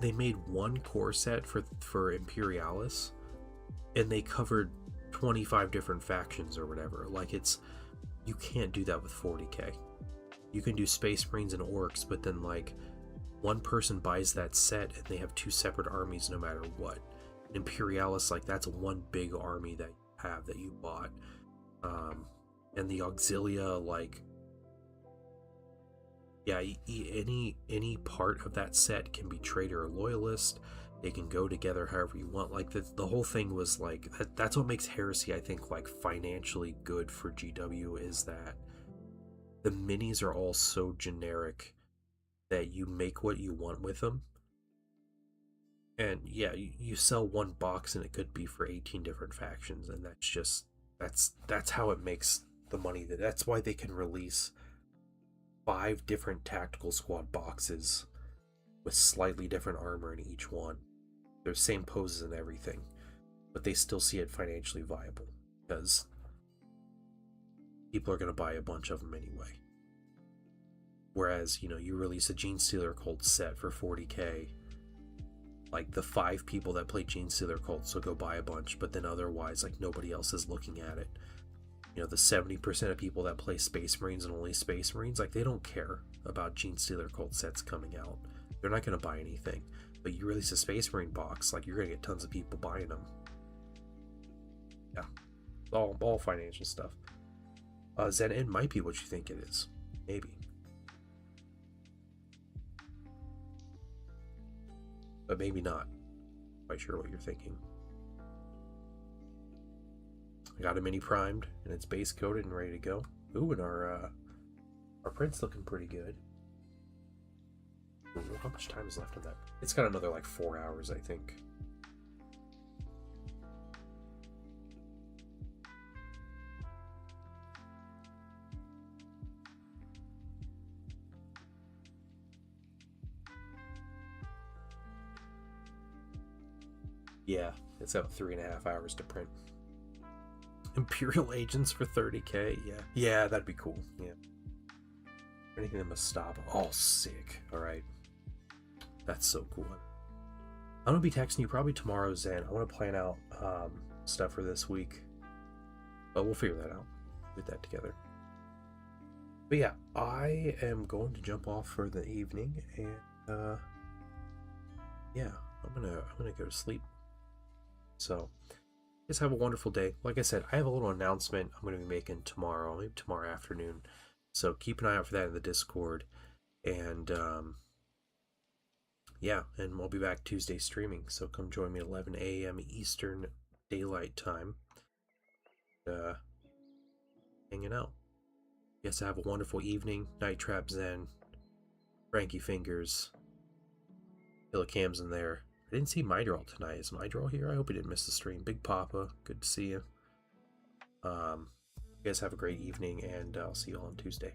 made one core set for Imperialis, and they covered 25 different factions or whatever. Like, you can't do that with 40k. You can do Space Marines and Orcs, but then like one person buys that set and they have two separate armies no matter what. Imperialis, like, that's one big army that you have that you bought. And the Auxilia, like, yeah, any part of that set can be traitor or loyalist. They can go together however you want. Like, the whole thing was like that's what makes Heresy, I think, like, financially good for GW, is that the minis are all so generic that you make what you want with them. And yeah, you sell one box and it could be for 18 different factions, and that's how it makes the money. That's why they can release 5 different tactical squad boxes with slightly different armor in each one. They're same poses and everything, but they still see it financially viable because people are going to buy a bunch of them anyway. Whereas, you release a Genestealer Cult set for 40k, like, the 5 people that play Genestealer Cults will go buy a bunch, but then otherwise, like, nobody else is looking at it. The 70% of people that play Space Marines and only Space Marines, like, they don't care about Genestealer Cult sets coming out. They're not going to buy anything. But you release a Space Marine box, like, you're going to get tons of people buying them. Yeah. All financial stuff. Zen Inn might be what you think it is. Maybe. But maybe not. Quite sure what you're thinking. I got a mini primed, and it's base coated and ready to go. Ooh, and our print's looking pretty good. Ooh, how much time is left on that? It's got another like 4 hours, I think. Yeah, it's got 3.5 hours to print. Imperial Agents for 30k, yeah, that'd be cool. Yeah, anything that must stop. Oh, sick. All right, that's so cool. I'm gonna be texting you probably tomorrow, Zen. I want to plan out stuff for this week, but we'll figure that out. Get that together. But yeah, I am going to jump off for the evening, and yeah, I'm gonna go to sleep. So, just have a wonderful day. Like I said, I have a little announcement I'm going to be making tomorrow, maybe tomorrow afternoon. So keep an eye out for that in the Discord. And yeah, and we'll be back Tuesday streaming. So come join me at 11 a.m. Eastern Daylight Time. Hanging out. Yes, have a wonderful evening. Night Trap Zen, Frankie Fingers, Killicam's in there. I didn't see Mydral tonight. Is Mydral here? I hope he didn't miss the stream. Big Papa, good to see you. You guys have a great evening, and I'll see you all on Tuesday.